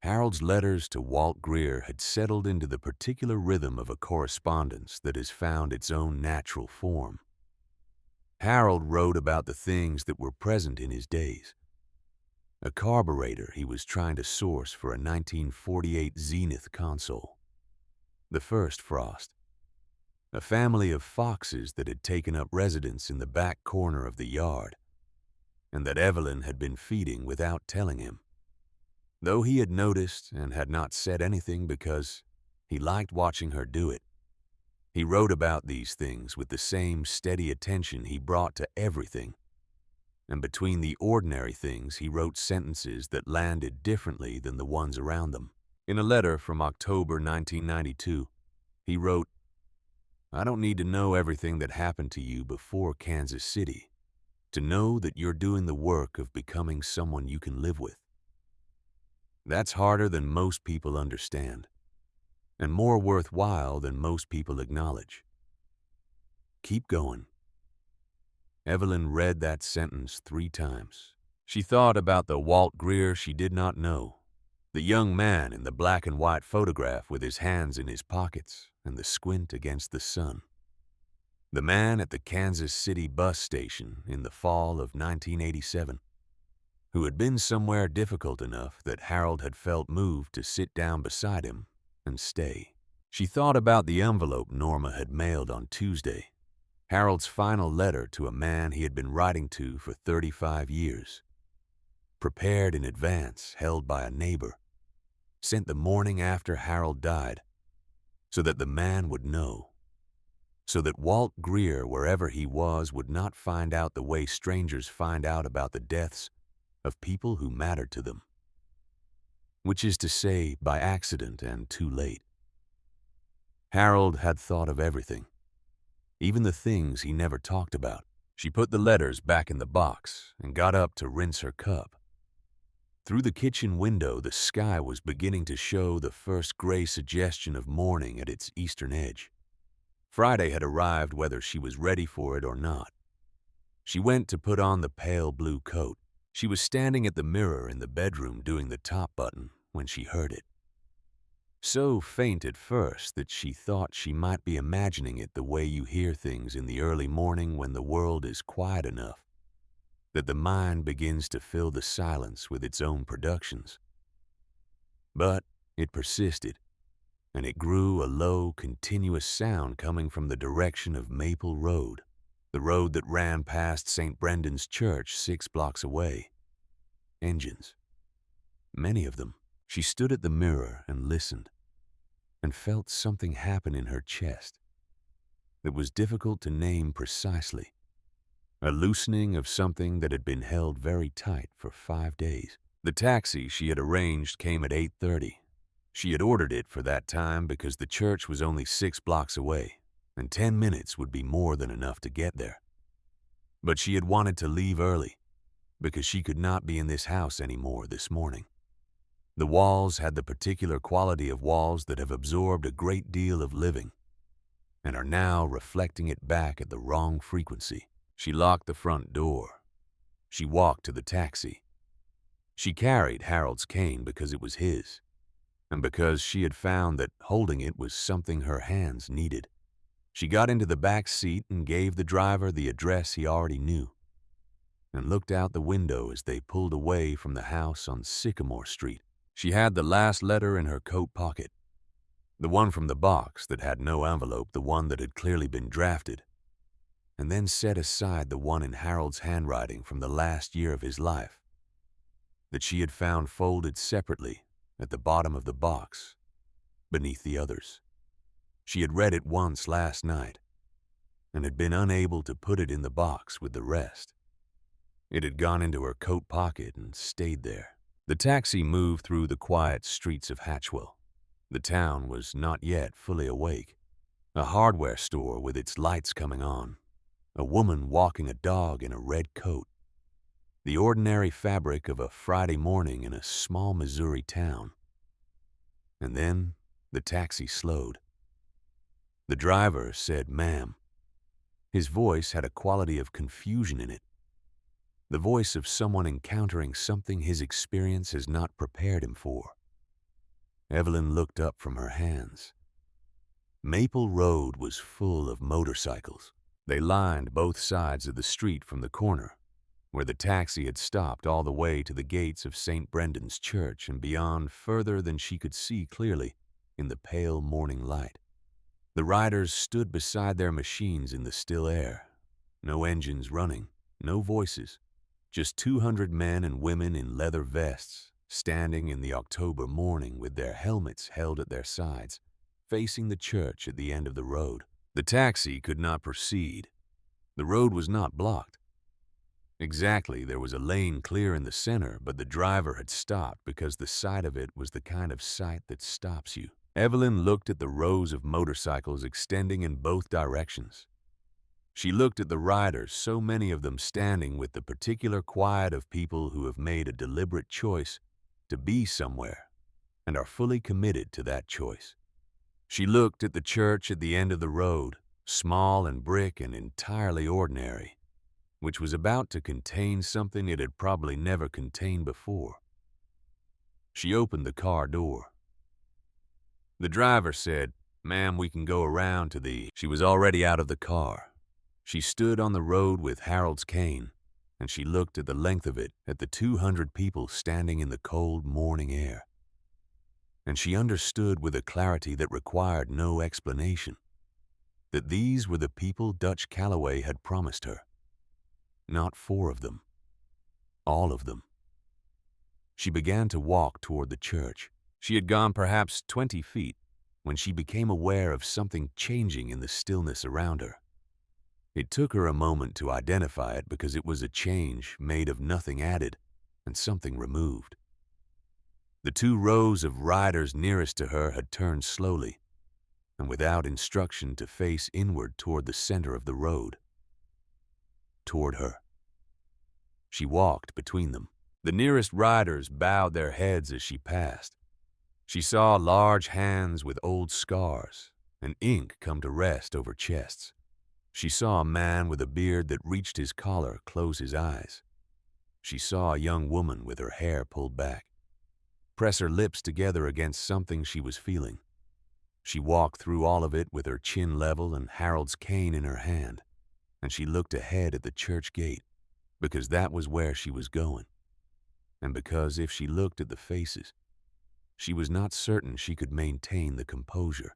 Harold's letters to Walt Greer had settled into the particular rhythm of a correspondence that has found its own natural form. Harold wrote about the things that were present in his days: a carburetor he was trying to source for a 1948 Zenith console, the first frost, a family of foxes that had taken up residence in the back corner of the yard, and that Evelyn had been feeding without telling him, though he had noticed and had not said anything because he liked watching her do it. He wrote about these things with the same steady attention he brought to everything, and between the ordinary things he wrote sentences that landed differently than the ones around them. In a letter from October 1992, he wrote, "I don't need to know everything that happened to you before Kansas City to know that you're doing the work of becoming someone you can live with. That's harder than most people understand, and more worthwhile than most people acknowledge. Keep going." Evelyn read that sentence 3 times. She thought about the Walt Greer she did not know, the young man in the black and white photograph with his hands in his pockets and the squint against the sun, the man at the Kansas City bus station in the fall of 1987, who had been somewhere difficult enough that Harold had felt moved to sit down beside him and stay. She thought about the envelope Norma had mailed on Tuesday, Harold's final letter to a man he had been writing to for 35 years. Prepared in advance, held by a neighbor, sent the morning after Harold died, so that the man would know, so that Walt Greer, wherever he was, would not find out the way strangers find out about the deaths of people who mattered to them, which is to say, by accident and too late. Harold had thought of everything, even the things he never talked about. She put the letters back in the box and got up to rinse her cup. Through the kitchen window, the sky was beginning to show the first gray suggestion of morning at its eastern edge. Friday had arrived whether she was ready for it or not. She went to put on the pale blue coat. She was standing at the mirror in the bedroom doing the top button when she heard it. So faint at first that she thought she might be imagining it the way you hear things in the early morning when the world is quiet enough that the mind begins to fill the silence with its own productions. But it persisted, and it grew a low, continuous sound coming from the direction of Maple Road, the road that ran past St. Brendan's Church 6 blocks away. Engines. Many of them. She stood at the mirror and listened, and felt something happen in her chest that was difficult to name precisely. A loosening of something that had been held very tight for 5 days. The taxi she had arranged came at 8:30. She had ordered it for that time because the church was only 6 blocks away, and 10 minutes would be more than enough to get there. But she had wanted to leave early because she could not be in this house anymore this morning. The walls had the particular quality of walls that have absorbed a great deal of living and are now reflecting it back at the wrong frequency. She locked the front door. She walked to the taxi. She carried Harold's cane because it was his, and because she had found that holding it was something her hands needed. She got into the back seat and gave the driver the address he already knew, and looked out the window as they pulled away from the house on Sycamore Street. She had the last letter in her coat pocket, the one from the box that had no envelope, the one that had clearly been drafted, and then set aside the one in Harold's handwriting from the last year of his life that she had found folded separately at the bottom of the box beneath the others. She had read it once last night and had been unable to put it in the box with the rest. It had gone into her coat pocket and stayed there. The taxi moved through the quiet streets of Hatchwell. The town was not yet fully awake. A hardware store with its lights coming on. A woman walking a dog in a red coat. The ordinary fabric of a Friday morning in a small Missouri town. And then the taxi slowed. The driver said, "Ma'am." His voice had a quality of confusion in it. The voice of someone encountering something his experience has not prepared him for. Evelyn looked up from her hands. Maple Road was full of motorcycles. They lined both sides of the street from the corner, where the taxi had stopped, all the way to the gates of St. Brendan's Church and beyond, further than she could see clearly in the pale morning light. The riders stood beside their machines in the still air. No engines running, no voices, just 200 men and women in leather vests, standing in the October morning with their helmets held at their sides, facing the church at the end of the road. The taxi could not proceed. The road was not blocked. Exactly, there was a lane clear in the center, but the driver had stopped because the sight of it was the kind of sight that stops you. Evelyn looked at the rows of motorcycles extending in both directions. She looked at the riders, so many of them standing with the particular quiet of people who have made a deliberate choice to be somewhere and are fully committed to that choice. She looked at the church at the end of the road, small and brick and entirely ordinary, which was about to contain something it had probably never contained before. She opened the car door. The driver said, "Ma'am, we can go around to the..." She was already out of the car. She stood on the road with Harold's cane, and she looked at the length of it at the 200 people standing in the cold morning air. and she understood with a clarity that required no explanation that these were the people Dutch Calloway had promised her. Not 4 of them, all of them. She began to walk toward the church. She had gone perhaps 20 feet when she became aware of something changing in the stillness around her. It took her a moment to identify it because it was a change made of nothing added and something removed. The 2 rows of riders nearest to her had turned slowly and without instruction to face inward toward the center of the road. Toward her. She walked between them. The nearest riders bowed their heads as she passed. She saw large hands with old scars and ink come to rest over chests. She saw a man with a beard that reached his collar close his eyes. She saw a young woman with her hair pulled back, press her lips together against something she was feeling. She walked through all of it with her chin level and Harold's cane in her hand, and she looked ahead at the church gate because that was where she was going, and because if she looked at the faces, she was not certain she could maintain the composure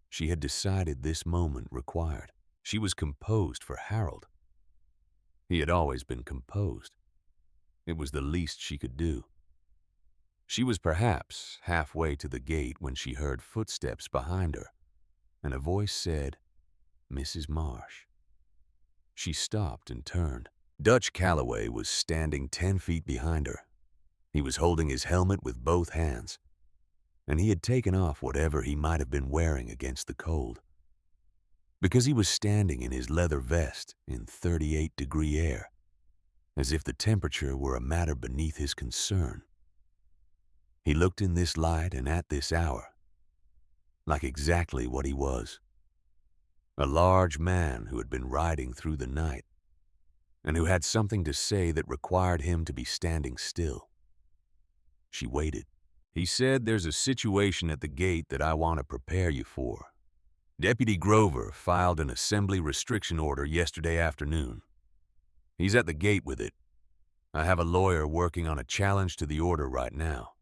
she had decided this moment required. She was composed for Harold. He had always been composed. It was the least she could do. She was perhaps halfway to the gate when she heard footsteps behind her, and a voice said, "Mrs. Marsh." She stopped and turned. Dutch Calloway was standing 10 feet behind her. He was holding his helmet with both hands, and he had taken off whatever he might have been wearing against the cold, because he was standing in his leather vest in 38-degree air, as if the temperature were a matter beneath his concern. He looked in this light and at this hour like exactly what he was, a large man who had been riding through the night and who had something to say that required him to be standing still. She waited. He said, "There's a situation at the gate that I want to prepare you for. Deputy Grover filed an assembly restriction order yesterday afternoon. He's at the gate with it. I have a lawyer working on a challenge to the order right now,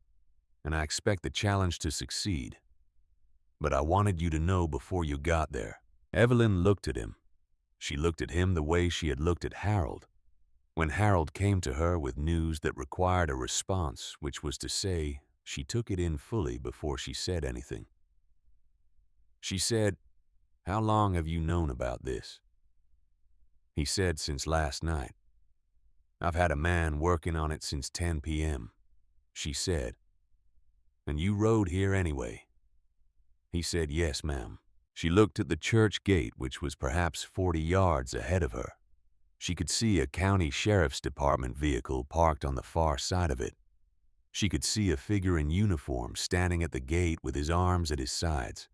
and I expect the challenge to succeed. But I wanted you to know before you got there." Evelyn looked at him. She looked at him the way she had looked at Harold when Harold came to her with news that required a response, which was to say, she took it in fully before she said anything. She said, "How long have you known about this?" He said, "Since last night. I've had a man working on it since 10 p.m., she said. "And you rode here anyway?" He said, "Yes, ma'am." She looked at the church gate, which was perhaps 40 yards ahead of her. She could see a county sheriff's department vehicle parked on the far side of it. She could see a figure in uniform standing at the gate with his arms at his sides.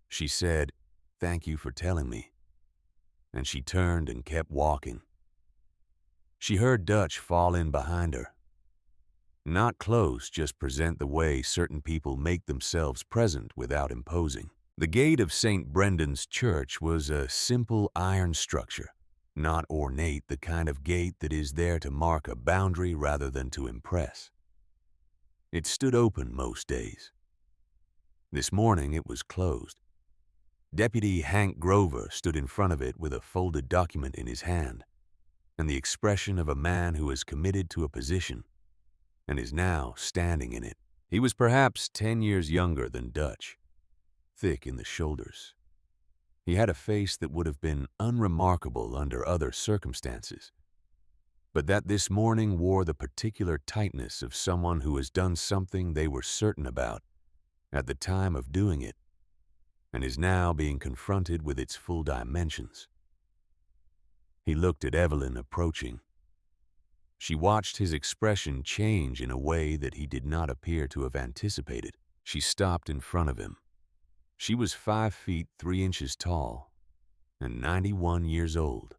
She said, "Thank you for telling me." And she turned and kept walking. She heard Dutch fall in behind her. Not close, just present the way certain people make themselves present without imposing. The gate of St. Brendan's Church was a simple iron structure, not ornate, the kind of gate that is there to mark a boundary rather than to impress. It stood open most days. This morning it was closed. Deputy Hank Grover stood in front of it with a folded document in his hand and the expression of a man who is committed to a position and is now standing in it. He was perhaps 10 years younger than Dutch, thick in the shoulders. He had a face that would have been unremarkable under other circumstances, but that this morning wore the particular tightness of someone who has done something they were certain about at the time of doing it and is now being confronted with its full dimensions. He looked at Evelyn approaching. She watched his expression change in a way that he did not appear to have anticipated. She stopped in front of him. She was 5 feet 3 inches tall and 91 years old,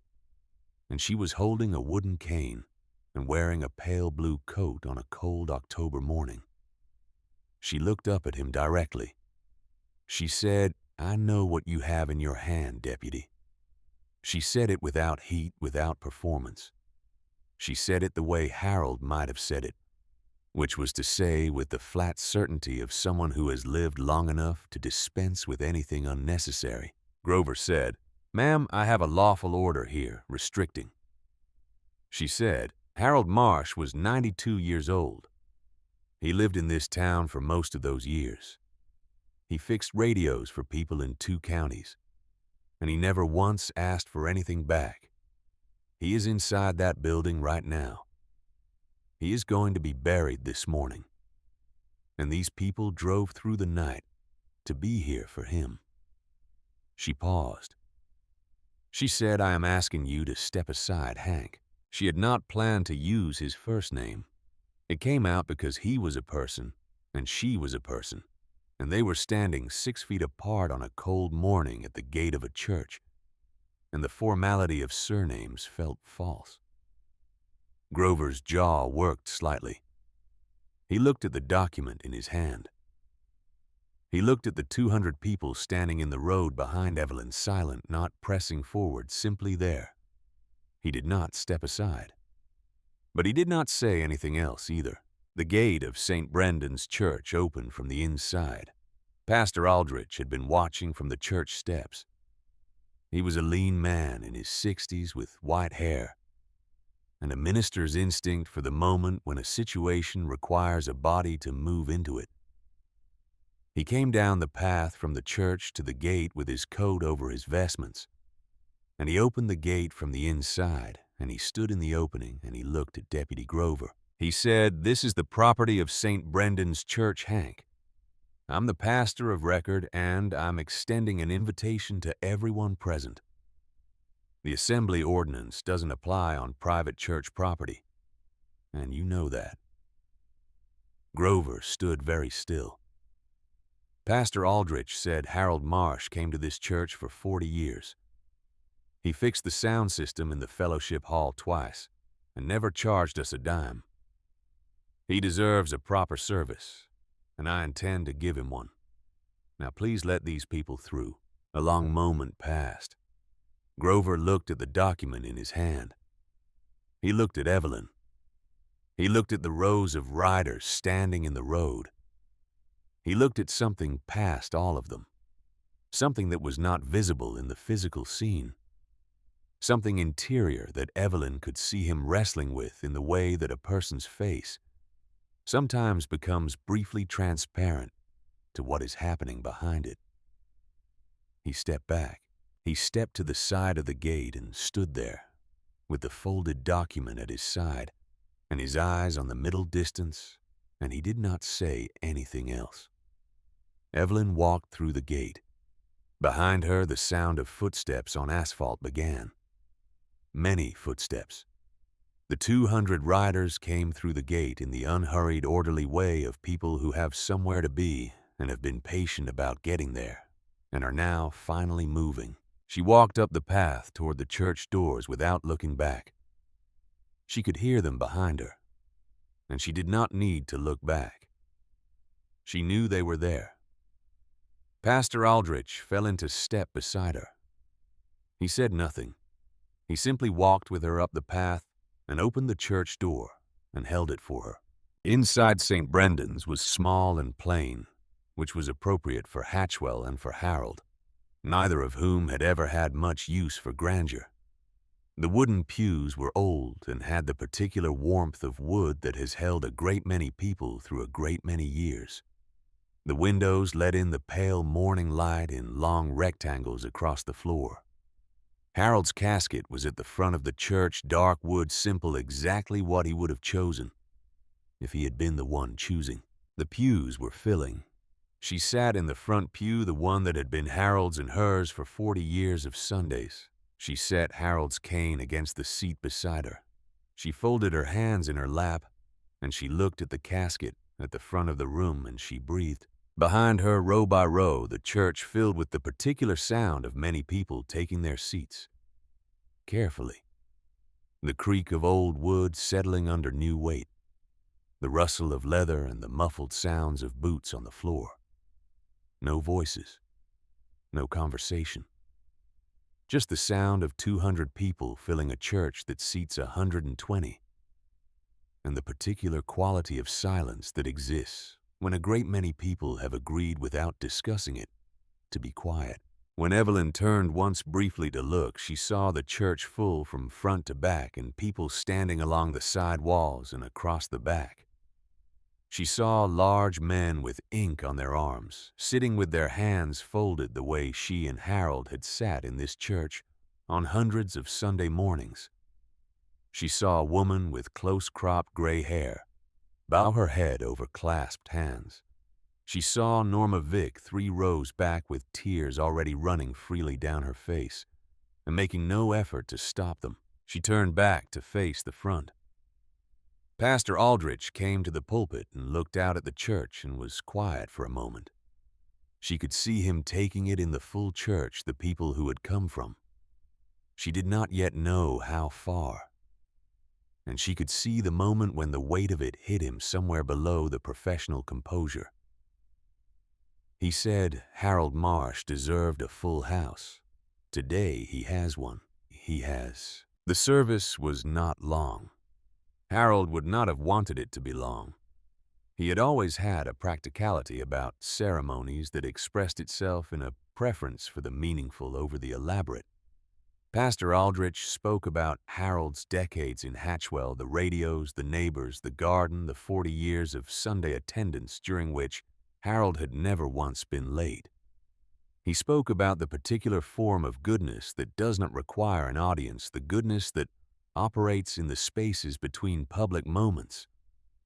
and she was holding a wooden cane and wearing a pale blue coat on a cold October morning. She looked up at him directly. She said, "I know what you have in your hand, Deputy." She said it without heat, without performance. She said it the way Harold might have said it, which was to say with the flat certainty of someone who has lived long enough to dispense with anything unnecessary. Grover said, "Ma'am, I have a lawful order here, restricting." She said, Harold Marsh was 92 years old. He lived in this town for most of those years. He fixed radios for people in 2 counties, and he never once asked for anything back. He is inside that building right now. He is going to be buried this morning, and these people drove through the night to be here for him. She paused. She said, "I am asking you to step aside, Hank." She had not planned to use his first name. It came out because he was a person, and she was a person, and they were standing 6 feet apart on a cold morning at the gate of a church, and the formality of surnames felt false. Grover's jaw worked slightly. He looked at the document in his hand. He looked at the 200 people standing in the road behind Evelyn, silent, not pressing forward, simply there. He did not step aside. But he did not say anything else either. The gate of St. Brendan's church opened from the inside. Pastor Aldrich had been watching from the church steps. He was a lean man in his 60s with white hair, and a minister's instinct for the moment when a situation requires a body to move into it. He came down the path from the church to the gate with his coat over his vestments, and he opened the gate from the inside, and he stood in the opening, and he looked at Deputy Grover. He said, "This is the property of St. Brendan's Church, Hank. I'm the pastor of record, and I'm extending an invitation to everyone present. The assembly ordinance doesn't apply on private church property, and you know that." Grover stood very still. Pastor Aldrich said Harold Marsh came to this church for 40 years. He fixed the sound system in the fellowship hall twice and never charged us a dime. He deserves a proper service, and I intend to give him one. Now please let these people through. A long moment passed. Grover looked at the document in his hand. He looked at Evelyn. He looked at the rows of riders standing in the road. He looked at something past all of them, something that was not visible in the physical scene, something interior that Evelyn could see him wrestling with in the way that a person's face sometimes becomes briefly transparent to what is happening behind it. He stepped back. He stepped to the side of the gate and stood there, with the folded document at his side and his eyes on the middle distance, and he did not say anything else. Evelyn walked through the gate. Behind her, the sound of footsteps on asphalt began. Many footsteps. The 200 riders came through the gate in the unhurried, orderly way of people who have somewhere to be and have been patient about getting there, and are now finally moving. She walked up the path toward the church doors without looking back. She could hear them behind her, and she did not need to look back. She knew they were there. Pastor Aldrich fell into step beside her. He said nothing. He simply walked with her up the path and opened the church door and held it for her. Inside St. Brendan's was small and plain, which was appropriate for Hatchwell and for Harold, neither of whom had ever had much use for grandeur. The wooden pews were old and had the particular warmth of wood that has held a great many people through a great many years. The windows let in the pale morning light in long rectangles across the floor. Harold's casket was at the front of the church, dark wood, simple, exactly what he would have chosen if he had been the one choosing. The pews were filling. She sat in the front pew, the one that had been Harold's and hers for 40 years of Sundays. She set Harold's cane against the seat beside her. She folded her hands in her lap, and she looked at the casket at the front of the room, and she breathed. Behind her, row by row, the church filled with the particular sound of many people taking their seats. Carefully. The creak of old wood settling under new weight. The rustle of leather and the muffled sounds of boots on the floor. No voices. No conversation. Just the sound of 200 people filling a church that seats 120. and the particular quality of silence that exists when a great many people have agreed without discussing it to be quiet. When Evelyn turned once briefly to look, she saw the church full from front to back and people standing along the side walls and across the back. She saw large men with ink on their arms, sitting with their hands folded the way she and Harold had sat in this church on hundreds of Sunday mornings. She saw a woman with close-cropped gray hair bow her head over clasped hands. She saw Norma Vick 3 rows back with tears already running freely down her face and making no effort to stop them. She turned back to face the front. Pastor Aldrich came to the pulpit and looked out at the church and was quiet for a moment. She could see him taking it in the full church, the people who had come from. She did not yet know how far. And she could see the moment when the weight of it hit him somewhere below the professional composure. He said Harold Marsh deserved a full house. Today he has one. He has. The service was not long. Harold would not have wanted it to be long. He had always had a practicality about ceremonies that expressed itself in a preference for the meaningful over the elaborate. Pastor Aldrich spoke about Harold's decades in Hatchwell, the radios, the neighbors, the garden, the 40 years of Sunday attendance during which Harold had never once been late. He spoke about the particular form of goodness that does not require an audience, the goodness that operates in the spaces between public moments,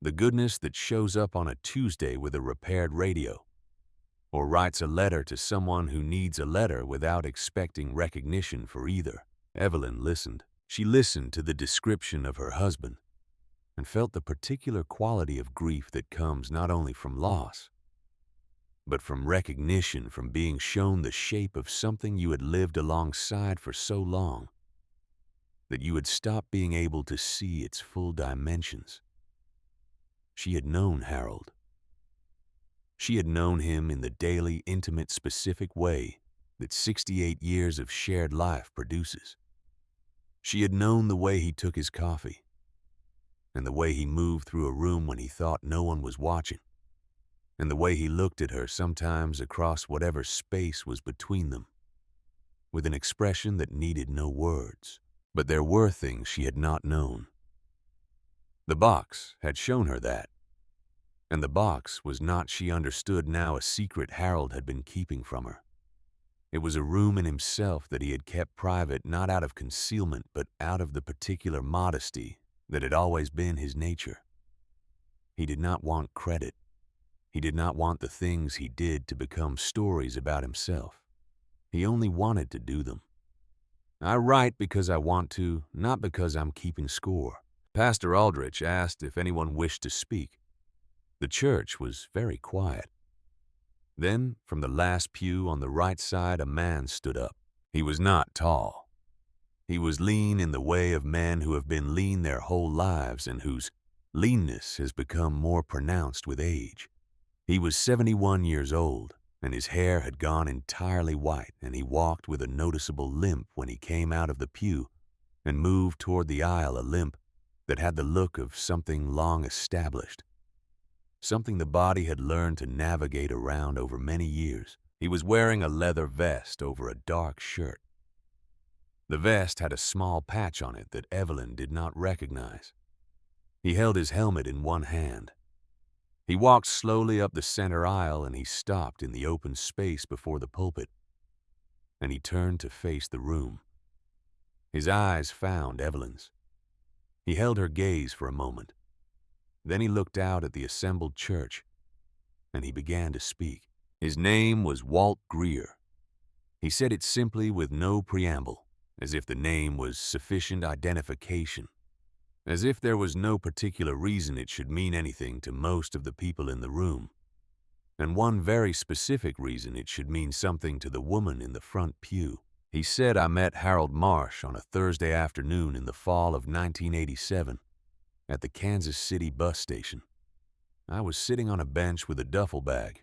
the goodness that shows up on a Tuesday with a repaired radio, or writes a letter to someone who needs a letter without expecting recognition for either. Evelyn listened. She listened to the description of her husband and felt the particular quality of grief that comes not only from loss, but from recognition, from being shown the shape of something you had lived alongside for so long that you had stopped being able to see its full dimensions. She had known Harold. She had known him in the daily, intimate, specific way that 68 years of shared life produces. She had known the way he took his coffee, and the way he moved through a room when he thought no one was watching, and the way he looked at her sometimes across whatever space was between them, with an expression that needed no words. But there were things she had not known. The box had shown her that. And the box was not, she understood now, a secret Harold had been keeping from her. It was a room in himself that he had kept private, not out of concealment, but out of the particular modesty that had always been his nature. He did not want credit. He did not want the things he did to become stories about himself. He only wanted to do them. I write because I want to, not because I'm keeping score. Pastor Aldrich asked if anyone wished to speak. The church was very quiet. Then, from the last pew on the right side, a man stood up. He was not tall. He was lean in the way of men who have been lean their whole lives and whose leanness has become more pronounced with age. He was 71 years old, and his hair had gone entirely white, and he walked with a noticeable limp when he came out of the pew and moved toward the aisle, a limp that had the look of something long established, something the body had learned to navigate around over many years. He was wearing a leather vest over a dark shirt. The vest had a small patch on it that Evelyn did not recognize. He held his helmet in one hand. He walked slowly up the center aisle and he stopped in the open space before the pulpit, and he turned to face the room. His eyes found Evelyn's. He held her gaze for a moment. Then he looked out at the assembled church, and he began to speak. His name was Walt Greer. He said it simply with no preamble, as if the name was sufficient identification, as if there was no particular reason it should mean anything to most of the people in the room, and one very specific reason it should mean something to the woman in the front pew. He said, "I met Harold Marsh on a Thursday afternoon in the fall of 1987 at the Kansas City bus station. I was sitting on a bench with a duffel bag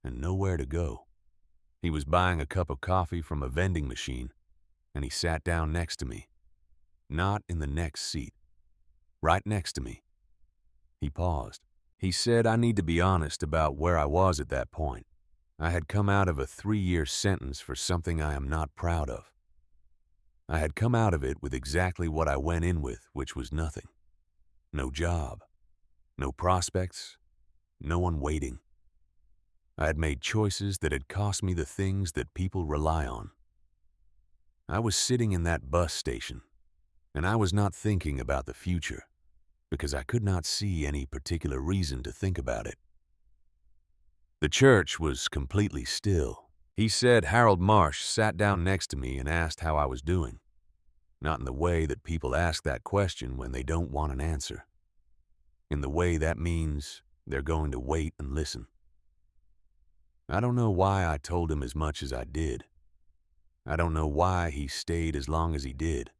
and nowhere to go. He was buying a cup of coffee from a vending machine, and he sat down next to me, not in the next seat, right next to me. He paused. He said I need to be honest about where I was at that point. I had come out of a 3-year sentence for something I am not proud of. I had come out of it with exactly what I went in with, which was nothing. No job, no prospects, no one waiting. I had made choices that had cost me the things that people rely on. I was sitting in that bus station, and I was not thinking about the future, because I could not see any particular reason to think about it. The church was completely still. He said Harold Marsh sat down next to me and asked how I was doing, not in the way that people ask that question when they don't want an answer. In the way that means they're going to wait and listen. I don't know why I told him as much as I did. I don't know why he stayed as long as he did.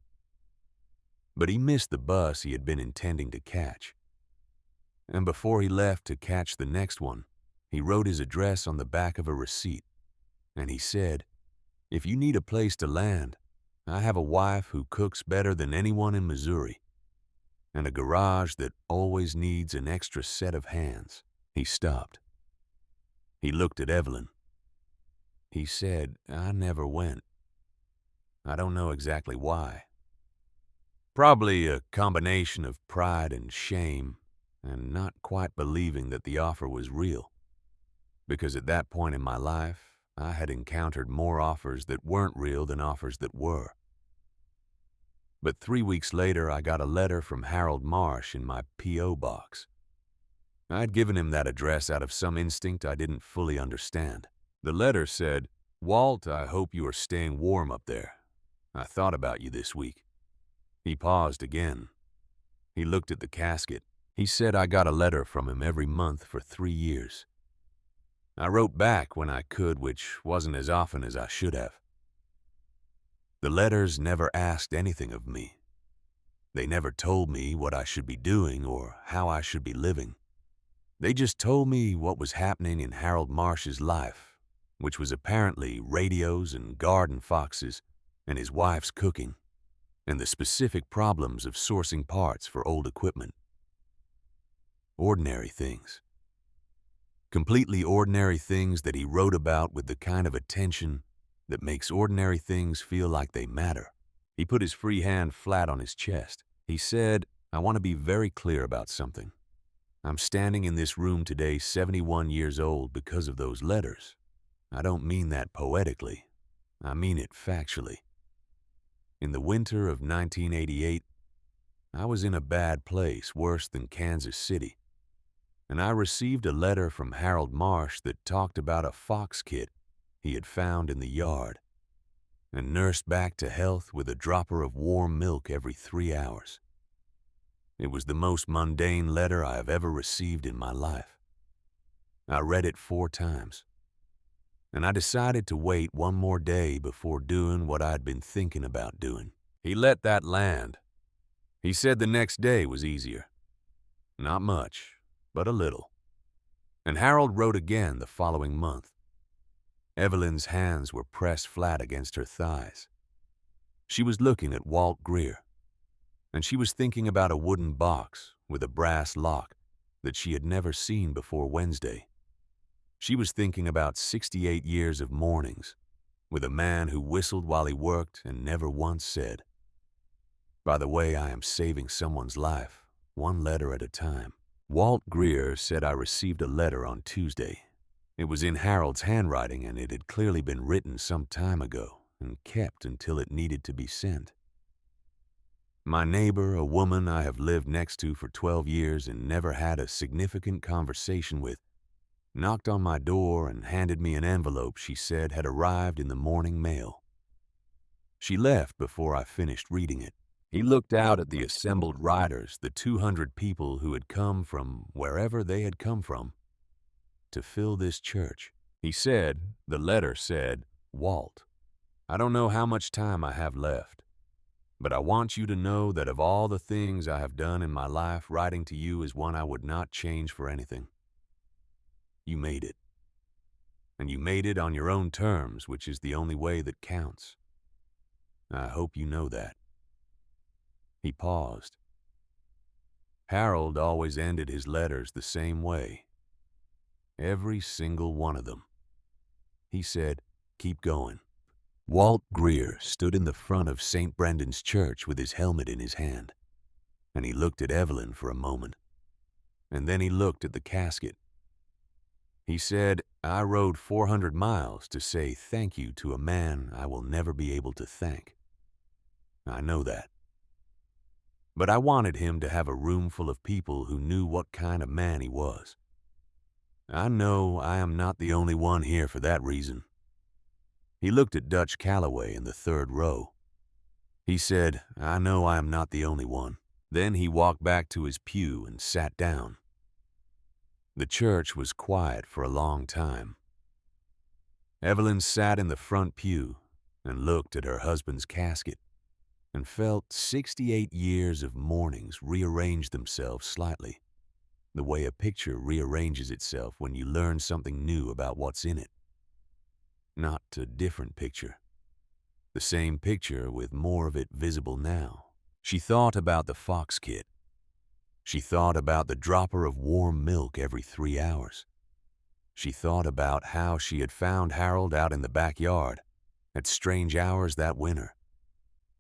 But he missed the bus he had been intending to catch. And before he left to catch the next one, he wrote his address on the back of a receipt. And he said, "If you need a place to land, I have a wife who cooks better than anyone in Missouri, and a garage that always needs an extra set of hands." He stopped. He looked at Evelyn. He said, "I never went. I don't know exactly why. Probably a combination of pride and shame, and not quite believing that the offer was real. Because at that point in my life, I had encountered more offers that weren't real than offers that were. But 3 weeks later, I got a letter from Harold Marsh in my P.O. box. I'd given him that address out of some instinct I didn't fully understand. The letter said, "Walt, I hope you are staying warm up there. I thought about you this week." He paused again. He looked at the casket. He said I got a letter from him every month for 3 years. I wrote back when I could, which wasn't as often as I should have. The letters never asked anything of me. They never told me what I should be doing or how I should be living. They just told me what was happening in Harold Marsh's life, which was apparently radios and garden foxes and his wife's cooking, and the specific problems of sourcing parts for old equipment. Ordinary things. Completely ordinary things that he wrote about with the kind of attention that makes ordinary things feel like they matter. He put his free hand flat on his chest. He said, "I want to be very clear about something. I'm standing in this room today 71 years old because of those letters. I don't mean that poetically. I mean it factually. In the winter of 1988, I was in a bad place, worse than Kansas City. And I received a letter from Harold Marsh that talked about a fox kit he had found in the yard and nursed back to health with a dropper of warm milk every 3 hours. It was the most mundane letter I have ever received in my life. I read it 4 times, and I decided to wait one more day before doing what I had been thinking about doing." He let that land. He said the next day was easier. Not much, but a little. And Harold wrote again the following month. Evelyn's hands were pressed flat against her thighs. She was looking at Walt Greer, and she was thinking about a wooden box with a brass lock that she had never seen before Wednesday. She was thinking about 68 years of mornings with a man who whistled while he worked and never once said, "By the way, I am saving someone's life, one letter at a time." Walt Greer said I received a letter on Tuesday. It was in Harold's handwriting, and it had clearly been written some time ago and kept until it needed to be sent. My neighbor, a woman I have lived next to for 12 years and never had a significant conversation with, knocked on my door and handed me an envelope she said had arrived in the morning mail. She left before I finished reading it. He looked out at the assembled riders, the 200 people who had come from wherever they had come from to fill this church. He said, the letter said, "Walt, I don't know how much time I have left, but I want you to know that of all the things I have done in my life, writing to you is one I would not change for anything. You made it. And you made it on your own terms, which is the only way that counts. I hope you know that." He paused. Harold always ended his letters the same way. Every single one of them. He said, "Keep going." Walt Greer stood in the front of St. Brendan's Church with his helmet in his hand, and he looked at Evelyn for a moment, and then he looked at the casket. He said, "I rode 400 miles to say thank you to a man I will never be able to thank. I know that. But I wanted him to have a room full of people who knew what kind of man he was. I know I am not the only one here for that reason." He looked at Dutch Calloway in the third row. He said, "I know I am not the only one." Then he walked back to his pew and sat down. The church was quiet for a long time. Evelyn sat in the front pew and looked at her husband's casket and felt 68 years of mournings rearrange themselves slightly, the way a picture rearranges itself when you learn something new about what's in it. Not a different picture. The same picture with more of it visible now. She thought about the Fox kit. She thought about the dropper of warm milk every 3 hours. She thought about how she had found Harold out in the backyard at strange hours that winter,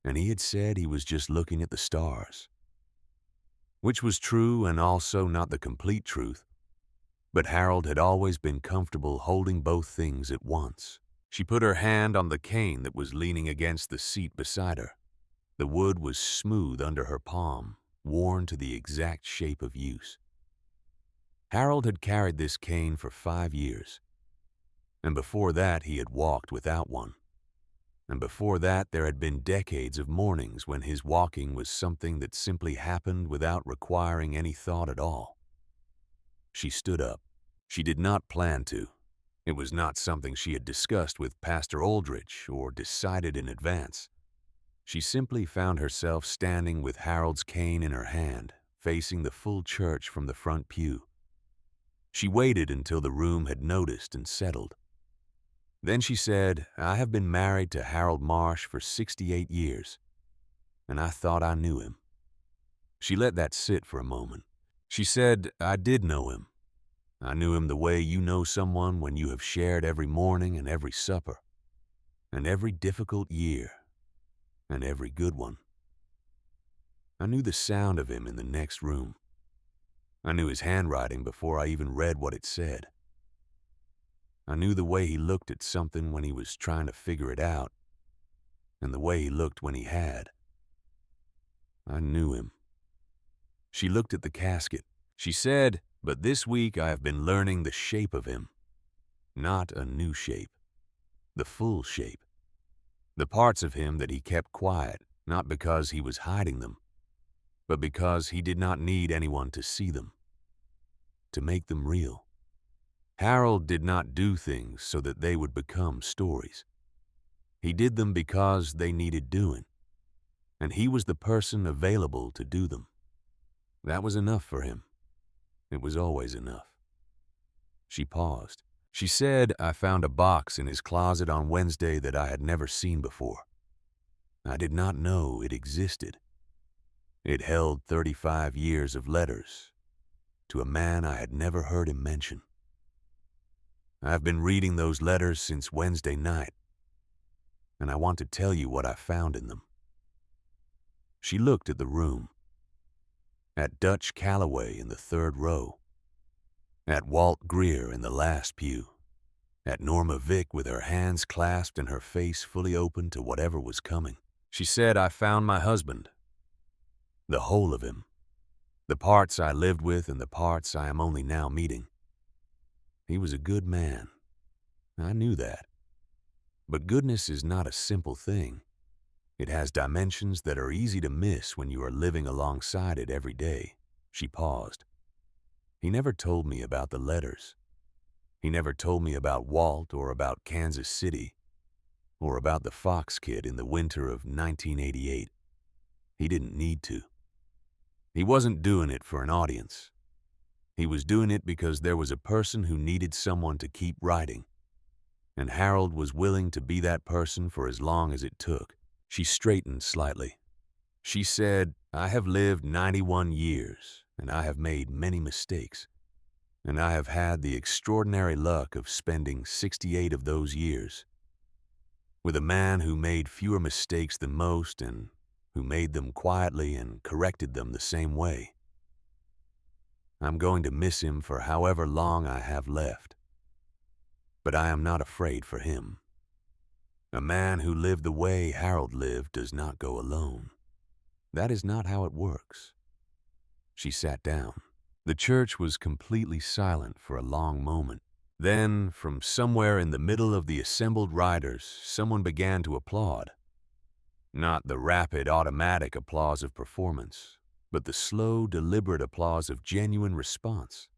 and he had said he was just looking at the stars. Which was true and also not the complete truth, but Harold had always been comfortable holding both things at once. She put her hand on the cane that was leaning against the seat beside her. The wood was smooth under her palm, worn to the exact shape of use. Harold had carried this cane for 5 years, and before that he had walked without one. And before that there had been decades of mornings when his walking was something that simply happened without requiring any thought at all. She stood up. She did not plan to. It was not something she had discussed with Pastor Aldrich or decided in advance. She simply found herself standing with Harold's cane in her hand, facing the full church from the front pew. She waited until the room had noticed and settled. Then she said, "I have been married to Harold Marsh for 68 years, and I thought I knew him." She let that sit for a moment. She said, "I did know him. I knew him the way you know someone when you have shared every morning and every supper, and every difficult year, and every good one. I knew the sound of him in the next room. I knew his handwriting before I even read what it said. I knew the way he looked at something when he was trying to figure it out, and the way he looked when he had. I knew him." She looked at the casket. She said, "But this week I have been learning the shape of him. Not a new shape. The full shape. The parts of him that he kept quiet, not because he was hiding them, but because he did not need anyone to see them, to make them real. Harold did not do things so that they would become stories. He did them because they needed doing, and he was the person available to do them. That was enough for him. It was always enough." She paused. She said, "I found a box in his closet on Wednesday that I had never seen before. I did not know it existed. It held 35 years of letters to a man I had never heard him mention. I've been reading those letters since Wednesday night, and I want to tell you what I found in them." She looked at the room, at Dutch Calloway in the third row, at Walt Greer in the last pew, at Norma Vick with her hands clasped and her face fully open to whatever was coming. She said, "I found my husband. The whole of him. The parts I lived with and the parts I am only now meeting. He was a good man. I knew that. But goodness is not a simple thing. It has dimensions that are easy to miss when you are living alongside it every day." She paused. "He never told me about the letters. He never told me about Walt or about Kansas City or about the Fox kid in the winter of 1988. He didn't need to. He wasn't doing it for an audience. He was doing it because there was a person who needed someone to keep writing, and Harold was willing to be that person for as long as it took." She straightened slightly. She said, "I have lived 91 years, and I have made many mistakes, and I have had the extraordinary luck of spending 68 of those years with a man who made fewer mistakes than most and who made them quietly and corrected them the same way. I'm going to miss him for however long I have left, but I am not afraid for him. A man who lived the way Harold lived does not go alone. That is not how it works. She sat down. The church was completely silent for a long moment. Then, from somewhere in the middle of the assembled riders, someone began to applaud. Not the rapid, automatic applause of performance, but the slow, deliberate applause of genuine response.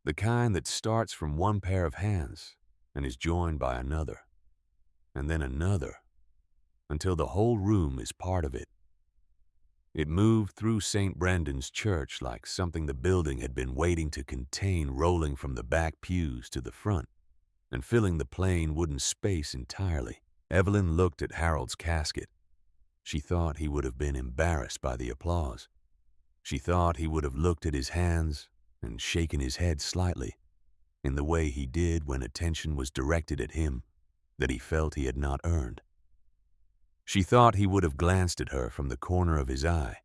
The kind that starts from one pair of hands and is joined by another, and then another, until the whole room is part of it. It moved through St. Brendan's church like something the building had been waiting to contain, rolling from the back pews to the front and filling the plain wooden space entirely. Evelyn looked at Harold's casket. She thought he would have been embarrassed by the applause. She thought he would have looked at his hands and shaken his head slightly, in the way he did when attention was directed at him that he felt he had not earned. She thought he would have glanced at her from the corner of his eye,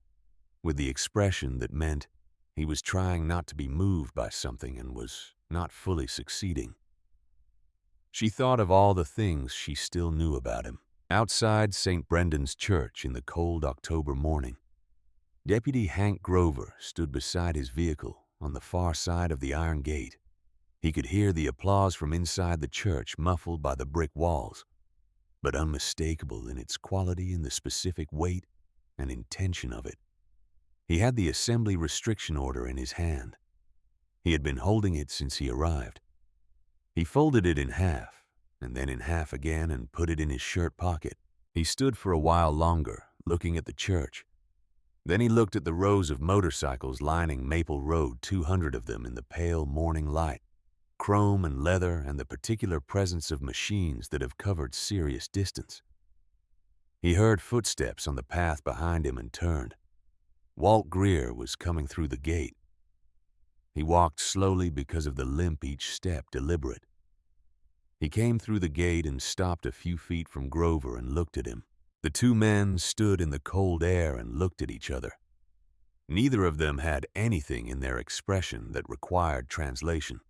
with the expression that meant he was trying not to be moved by something and was not fully succeeding. She thought of all the things she still knew about him. Outside St. Brendan's church in the cold October morning, Deputy Hank Grover stood beside his vehicle on the far side of the iron gate. He could hear the applause from inside the church, muffled by the brick walls, but unmistakable in its quality and the specific weight and intention of it. He had the assembly restriction order in his hand. He had been holding it since he arrived. He folded it in half, and then in half again, and put it in his shirt pocket. He stood for a while longer, looking at the church. Then he looked at the rows of motorcycles lining Maple Road, 200 of them in the pale morning light, chrome and leather, and the particular presence of machines that have covered serious distance. He heard footsteps on the path behind him and turned. Walt Greer was coming through the gate. He walked slowly because of the limp each step, deliberate. He came through the gate and stopped a few feet from Grover and looked at him. The two men stood in the cold air and looked at each other. Neither of them had anything in their expression that required translation.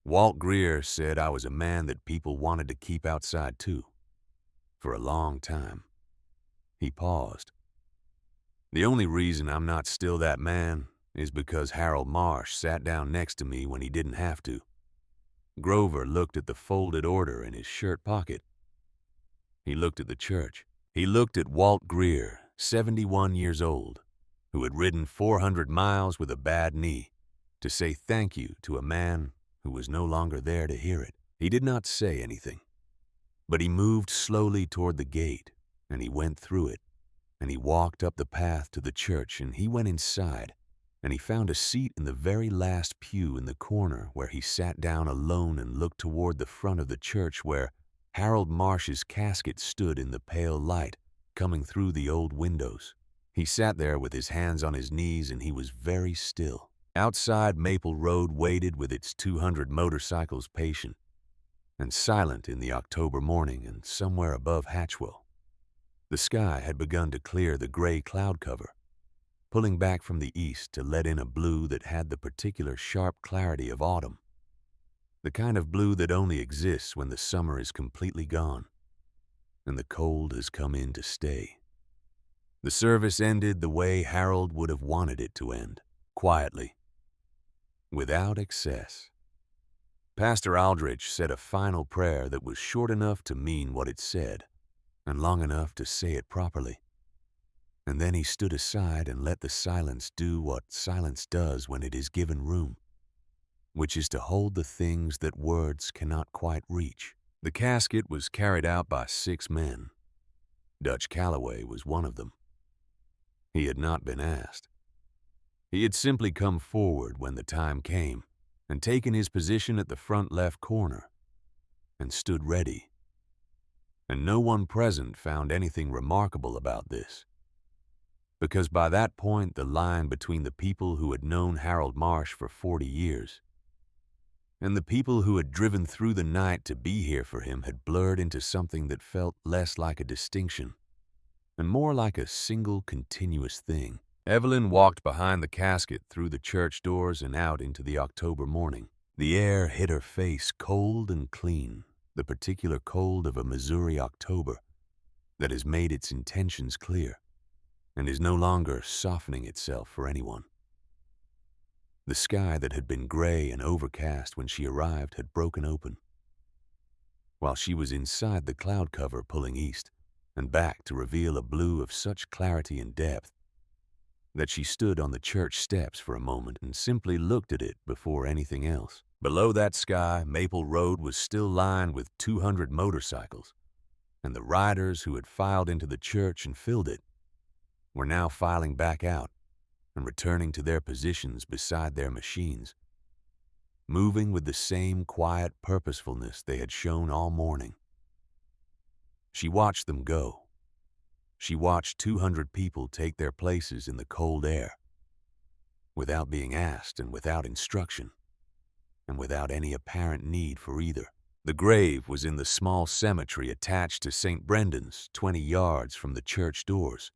Walt Greer said I was a man that people wanted to keep outside too, for a long time. He paused. The only reason I'm not still that man is because Harold Marsh sat down next to me when he didn't have to. Grover looked at the folded order in his shirt pocket. He looked at the church. He looked at Walt Greer, 71 years old, who had ridden 400 miles with a bad knee, to say thank you to a man who was no longer there to hear it. He did not say anything, but he moved slowly toward the gate, and he went through it, and he walked up the path to the church, and he went inside, and he found a seat in the very last pew in the corner, where he sat down alone and looked toward the front of the church where Harold Marsh's casket stood in the pale light coming through the old windows. He sat there with his hands on his knees, and he was very still. Outside Maple Road waited with its 200 motorcycles, patient and silent in the October morning, and somewhere above Hatchwell, the sky had begun to clear the gray cloud cover, pulling back from the east to let in a blue that had the particular sharp clarity of autumn, the kind of blue that only exists when the summer is completely gone and the cold has come in to stay. The service ended the way Harold would have wanted it to end, quietly, without excess. Pastor Aldrich said a final prayer that was short enough to mean what it said, and long enough to say it properly. And then he stood aside and let the silence do what silence does when it is given room, which is to hold the things that words cannot quite reach. The casket was carried out by 6 men. Dutch Calloway was one of them. He had not been asked. He had simply come forward when the time came and taken his position at the front left corner and stood ready. And no one present found anything remarkable about this. because by that point the line between the people who had known Harold Marsh for 40 years and the people who had driven through the night to be here for him had blurred into something that felt less like a distinction and more like a single continuous thing. Evelyn walked behind the casket through the church doors and out into the October morning. The air hit her face cold and clean, the particular cold of a Missouri October that has made its intentions clear and is no longer softening itself for anyone. The sky that had been gray and overcast when she arrived had broken open, while she was inside the cloud cover pulling east and back to reveal a blue of such clarity and depth that she stood on the church steps for a moment and simply looked at it before anything else. Below that sky, Maple Road was still lined with 200 motorcycles, and the riders who had filed into the church and filled it were now filing back out and returning to their positions beside their machines, moving with the same quiet purposefulness they had shown all morning. She watched them go. She watched 200 people take their places in the cold air, without being asked and without instruction, and without any apparent need for either. The grave was in the small cemetery attached to St. Brendan's, 20 yards from the church doors,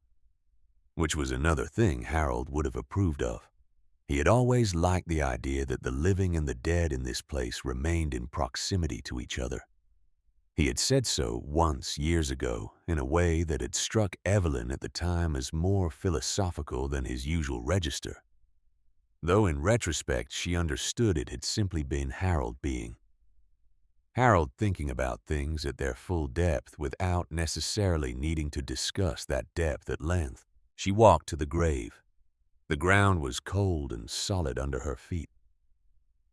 which was another thing Harold would have approved of. He had always liked the idea that the living and the dead in this place remained in proximity to each other. He had said so once years ago in a way that had struck Evelyn at the time as more philosophical than his usual register, though in retrospect she understood it had simply been Harold being. Harold thinking about things at their full depth without necessarily needing to discuss that depth at length. She walked to the grave. The ground was cold and solid under her feet,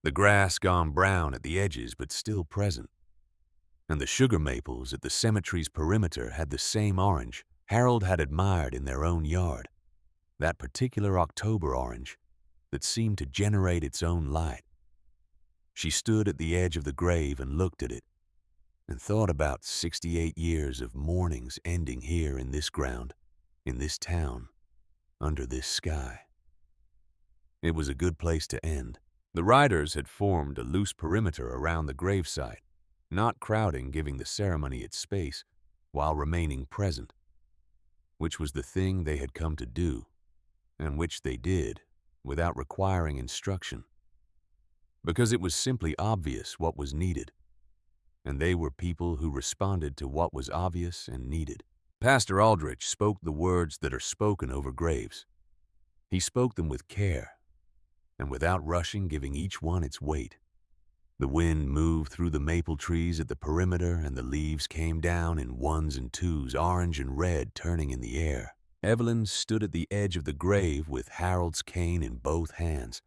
the grass gone brown at the edges but still present, and the sugar maples at the cemetery's perimeter had the same orange Harold had admired in their own yard, that particular October orange that seemed to generate its own light. She stood at the edge of the grave and looked at it, and thought about 68 years of mornings ending here in this ground, in this town, under this sky. It was a good place to end. The riders had formed a loose perimeter around the gravesite, not crowding, giving the ceremony its space, while remaining present, which was the thing they had come to do, and which they did, without requiring instruction, because it was simply obvious what was needed, and they were people who responded to what was obvious and needed. Pastor Aldrich spoke the words that are spoken over graves. He spoke them with care, and without rushing, giving each one its weight. The wind moved through the maple trees at the perimeter, and the leaves came down in ones and twos, orange and red, turning in the air. Evelyn stood at the edge of the grave with Harold's cane in both hands,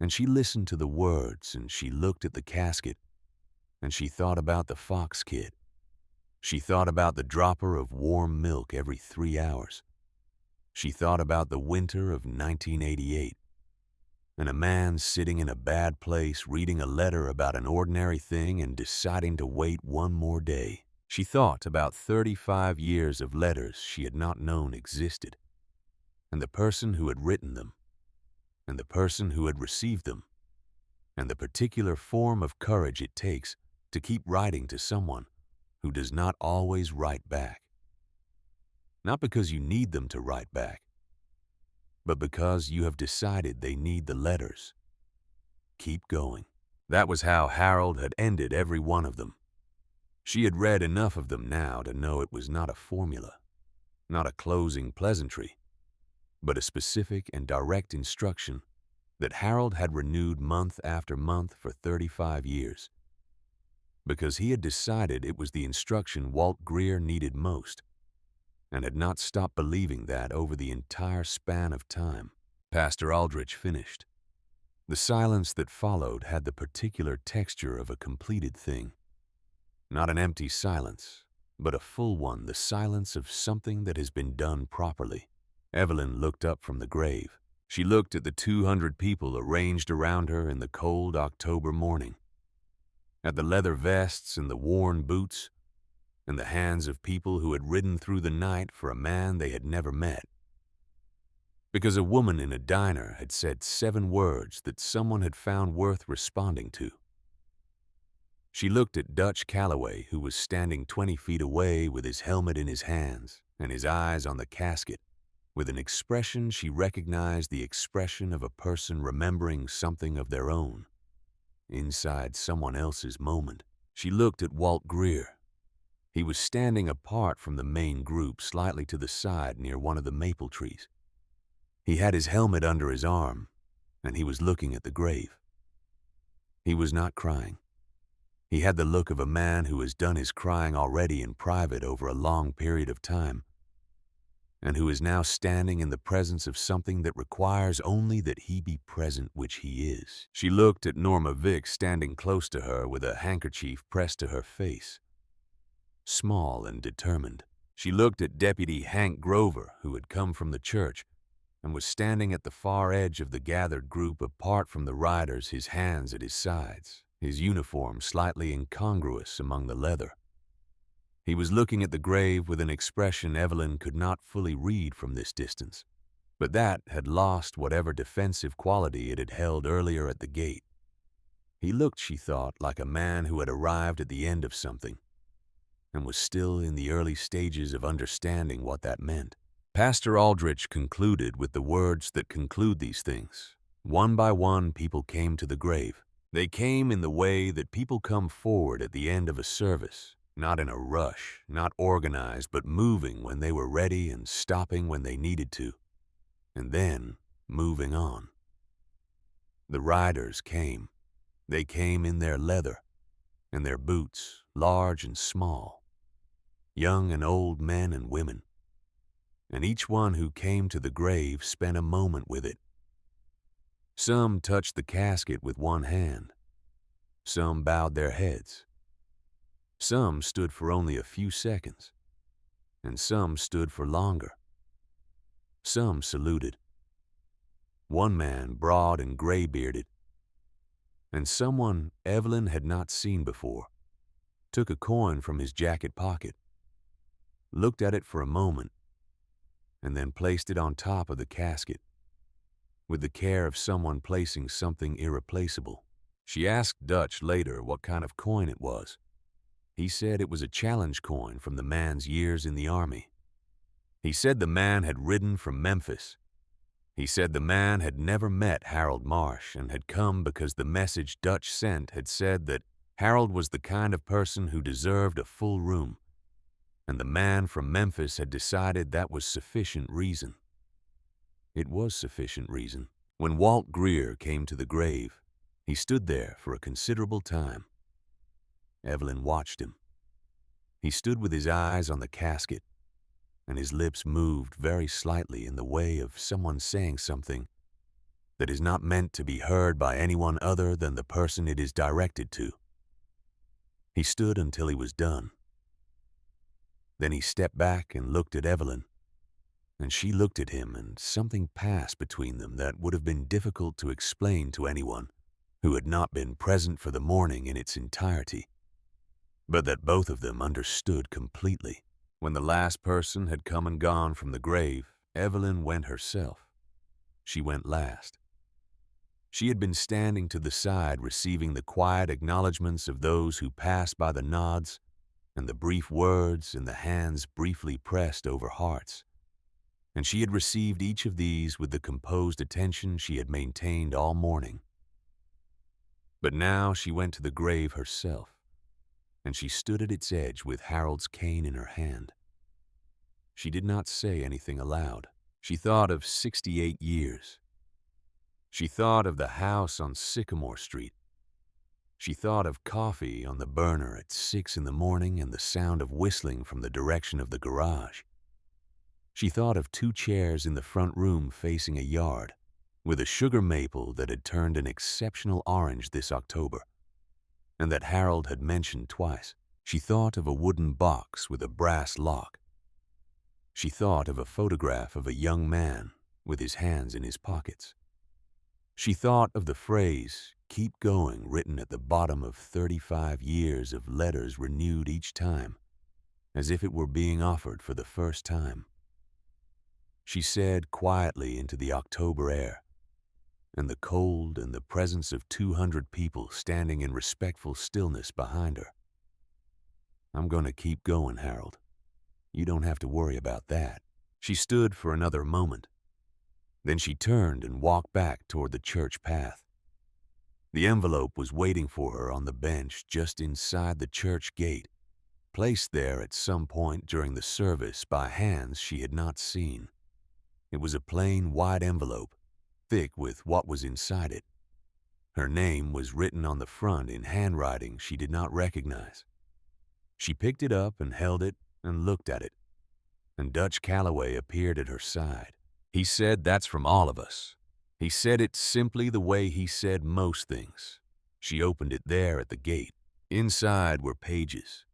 and she listened to the words, and she looked at the casket, and she thought about the Fox kid. She thought about the dropper of warm milk every 3 hours. She thought about the winter of 1988, and a man sitting in a bad place reading a letter about an ordinary thing and deciding to wait one more day. She thought about 35 years of letters she had not known existed, and the person who had written them, and the person who had received them, and the particular form of courage it takes to keep writing to someone who does not always write back. Not because you need them to write back, but because you have decided they need the letters. Keep going. That was how Harold had ended every one of them. She had read enough of them now to know it was not a formula, not a closing pleasantry, but a specific and direct instruction that Harold had renewed month after month for 35 years, because he had decided it was the instruction Walt Greer needed most, and had not stopped believing that over the entire span of time. Pastor Aldrich finished. The silence that followed had the particular texture of a completed thing. Not an empty silence, but a full one, the silence of something that has been done properly. Evelyn looked up from the grave. She looked at the 200 people arranged around her in the cold October morning, at the leather vests and the worn boots, and the hands of people who had ridden through the night for a man they had never met. because a woman in a diner had said 7 words that someone had found worth responding to. She looked at Dutch Calloway, who was standing 20 feet away with his helmet in his hands and his eyes on the casket, with an expression she recognized, the expression of a person remembering something of their own, inside someone else's moment. She looked at Walt Greer. He was standing apart from the main group, slightly to the side near one of the maple trees. He had his helmet under his arm, and he was looking at the grave. He was not crying. He had the look of a man who has done his crying already in private over a long period of time, and who is now standing in the presence of something that requires only that he be present, which he is. She looked at Norma Vick standing close to her with a handkerchief pressed to her face, small and determined. She looked at Deputy Hank Grover, who had come from the church and was standing at the far edge of the gathered group, apart from the riders, his hands at his sides, his uniform slightly incongruous among the leather. He was looking at the grave with an expression Evelyn could not fully read from this distance, but that had lost whatever defensive quality it had held earlier at the gate. He looked, she thought, like a man who had arrived at the end of something and was still in the early stages of understanding what that meant. Pastor Aldrich concluded with the words that conclude these things. One by one, people came to the grave. They came in the way that people come forward at the end of a service, not in a rush, not organized, but moving when they were ready and stopping when they needed to, and then moving on. The riders came. They came in their leather and their boots, large and small, young and old men and women, and each one who came to the grave spent a moment with it. Some touched the casket with one hand. Some bowed their heads. Some stood for only a few seconds, and some stood for longer. Some saluted. One man, broad and gray-bearded, and someone Evelyn had not seen before, took a coin from his jacket pocket, looked at it for a moment, and then placed it on top of the casket, with the care of someone placing something irreplaceable. She asked Dutch later what kind of coin it was. He said it was a challenge coin from the man's years in the army. He said the man had ridden from Memphis. He said the man had never met Harold Marsh and had come because the message Dutch sent had said that Harold was the kind of person who deserved a full room, and the man from Memphis had decided that was sufficient reason. It was sufficient reason. When Walt Greer came to the grave, he stood there for a considerable time. Evelyn watched him. He stood with his eyes on the casket, and his lips moved very slightly in the way of someone saying something that is not meant to be heard by anyone other than the person it is directed to. He stood until he was done. Then he stepped back and looked at Evelyn, and she looked at him, and something passed between them that would have been difficult to explain to anyone who had not been present for the mourning in its entirety, but that both of them understood completely. When the last person had come and gone from the grave, Evelyn went herself. She went last. She had been standing to the side, receiving the quiet acknowledgments of those who passed by, the nods and the brief words and the hands briefly pressed over hearts, and she had received each of these with the composed attention she had maintained all morning. But now she went to the grave herself, and she stood at its edge with Harold's cane in her hand. She did not say anything aloud. She thought of 68 years. She thought of the house on Sycamore Street. She thought of coffee on the burner at 6 in the morning and the sound of whistling from the direction of the garage. She thought of 2 chairs in the front room facing a yard, with a sugar maple that had turned an exceptional orange this October, and that Harold had mentioned twice. She thought of a wooden box with a brass lock. She thought of a photograph of a young man with his hands in his pockets. She thought of the phrase, "Keep going," written at the bottom of 35 years of letters renewed each time, as if it were being offered for the first time. she said quietly into the October air, and the cold and the presence of 200 people standing in respectful stillness behind her. "I'm going to keep going, Harold. You don't have to worry about that." She stood for another moment. Then she turned and walked back toward the church path. The envelope was waiting for her on the bench just inside the church gate, placed there at some point during the service by hands she had not seen. It was a plain white envelope, thick with what was inside it. Her name was written on the front in handwriting she did not recognize. She picked it up and held it and looked at it, and Dutch Calloway appeared at her side. He said, "That's from all of us." He said it simply the way he said most things. She opened it there at the gate. Inside were pages.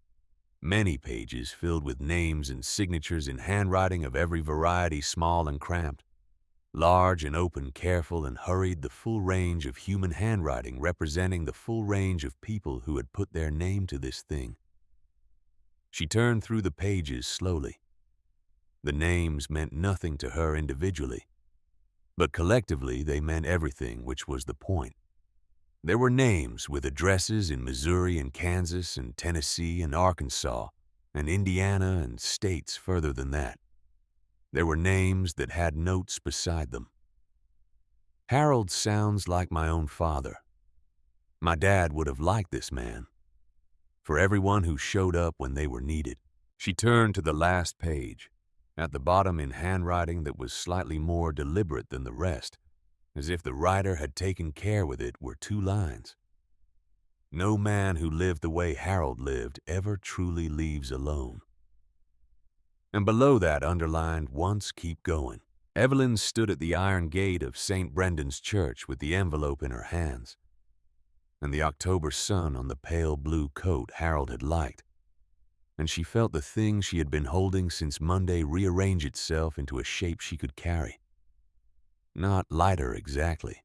Many pages filled with names and signatures in handwriting of every variety, small and cramped. Large and open, careful and hurried, the full range of human handwriting representing the full range of people who had put their name to this thing. She turned through the pages slowly. The names meant nothing to her individually, but collectively they meant everything, which was the point. There were names with addresses in Missouri and Kansas and Tennessee and Arkansas and Indiana and states further than that. There were names that had notes beside them. "Harold sounds like my own father. My dad would have liked this man. For everyone who showed up when they were needed." She turned to the last page, at the bottom in handwriting that was slightly more deliberate than the rest, as if the writer had taken care with it, were 2 lines. "No man who lived the way Harold lived ever truly leaves alone." And below that underlined, "Once keep going." Evelyn stood at the iron gate of St. Brendan's Church with the envelope in her hands, and the October sun on the pale blue coat Harold had liked, and she felt the thing she had been holding since Monday rearrange itself into a shape she could carry. Not lighter exactly.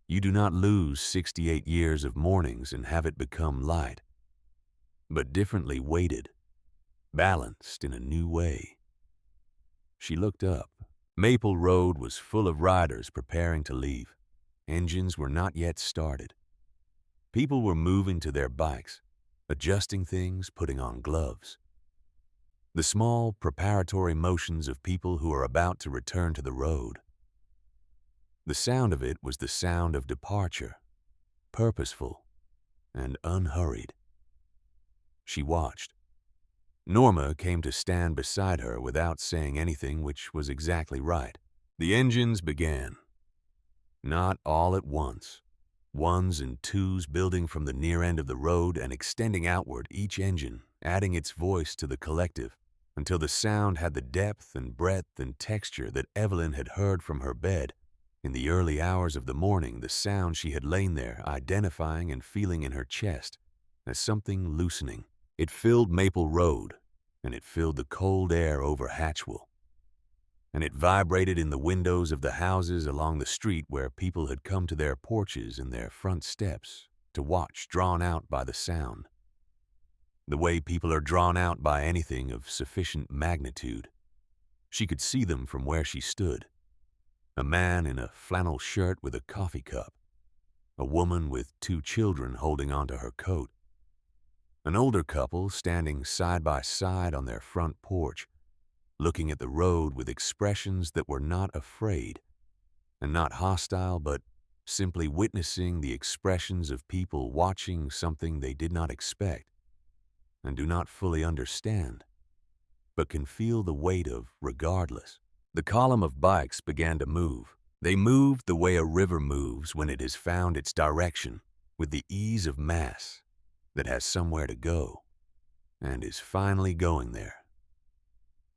You do not lose 68 years of mornings and have it become light, but differently weighted, balanced in a new way. She looked up. Maple Road was full of riders preparing to leave. Engines were not yet started. People were moving to their bikes, adjusting things, putting on gloves. The small preparatory motions of people who are about to return to the road. The sound of it was the sound of departure, purposeful and unhurried. She watched. Norma came to stand beside her without saying anything, which was exactly right. The engines began. Not all at once. Ones and twos building from the near end of the road and extending outward, each engine adding its voice to the collective, until the sound had the depth and breadth and texture that Evelyn had heard from her bed in the early hours of the morning, the sound she had lain there identifying and feeling in her chest as something loosening. It filled Maple Road, and it filled the cold air over Hatchwell, and it vibrated in the windows of the houses along the street where people had come to their porches and their front steps to watch, drawn out by the sound. The way people are drawn out by anything of sufficient magnitude. She could see them from where she stood. A man in a flannel shirt with a coffee cup. A woman with 2 children holding onto her coat. An older couple standing side by side on their front porch, looking at the road with expressions that were not afraid and not hostile, but simply witnessing the expressions of people watching something they did not expect and do not fully understand, but can feel the weight of regardless. The column of bikes began to move. They moved the way a river moves when it has found its direction, with the ease of mass that has somewhere to go and is finally going there.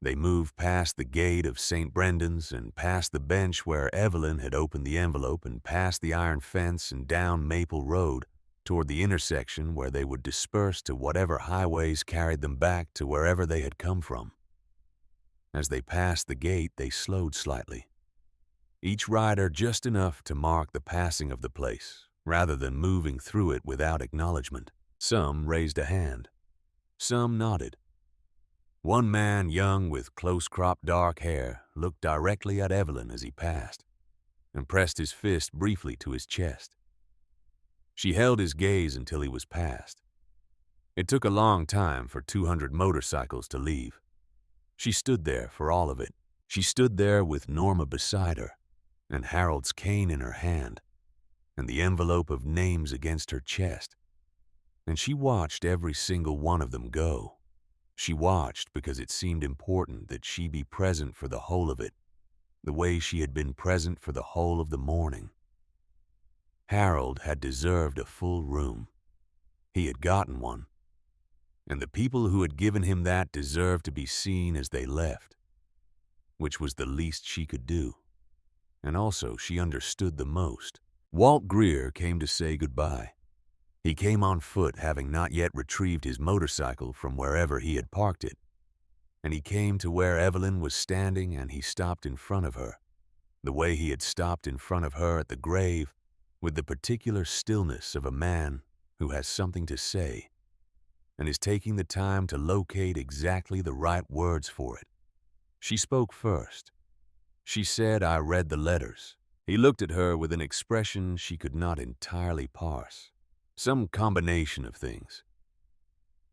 They moved past the gate of St. Brendan's and past the bench where Evelyn had opened the envelope and past the iron fence and down Maple Road toward the intersection where they would disperse to whatever highways carried them back to wherever they had come from. As they passed the gate, they slowed slightly, each rider just enough to mark the passing of the place, rather than moving through it without acknowledgement. Some raised a hand. Some nodded. One man, young with close-cropped dark hair, looked directly at Evelyn as he passed and pressed his fist briefly to his chest. She held his gaze until he was past. It took a long time for 200 motorcycles to leave. She stood there for all of it. She stood there with Norma beside her, and Harold's cane in her hand, and the envelope of names against her chest. And she watched every single one of them go. She watched because it seemed important that she be present for the whole of it, the way she had been present for the whole of the morning. Harold had deserved a full room. He had gotten one. And the people who had given him that deserved to be seen as they left, which was the least she could do. And also, she understood the most. Walt Greer came to say goodbye. He came on foot, having not yet retrieved his motorcycle from wherever he had parked it. And he came to where Evelyn was standing, and he stopped in front of her, the way he had stopped in front of her at the grave, with the particular stillness of a man who has something to say and is taking the time to locate exactly the right words for it. She spoke first. She said, "I read the letters." He looked at her with an expression she could not entirely parse. Some combination of things.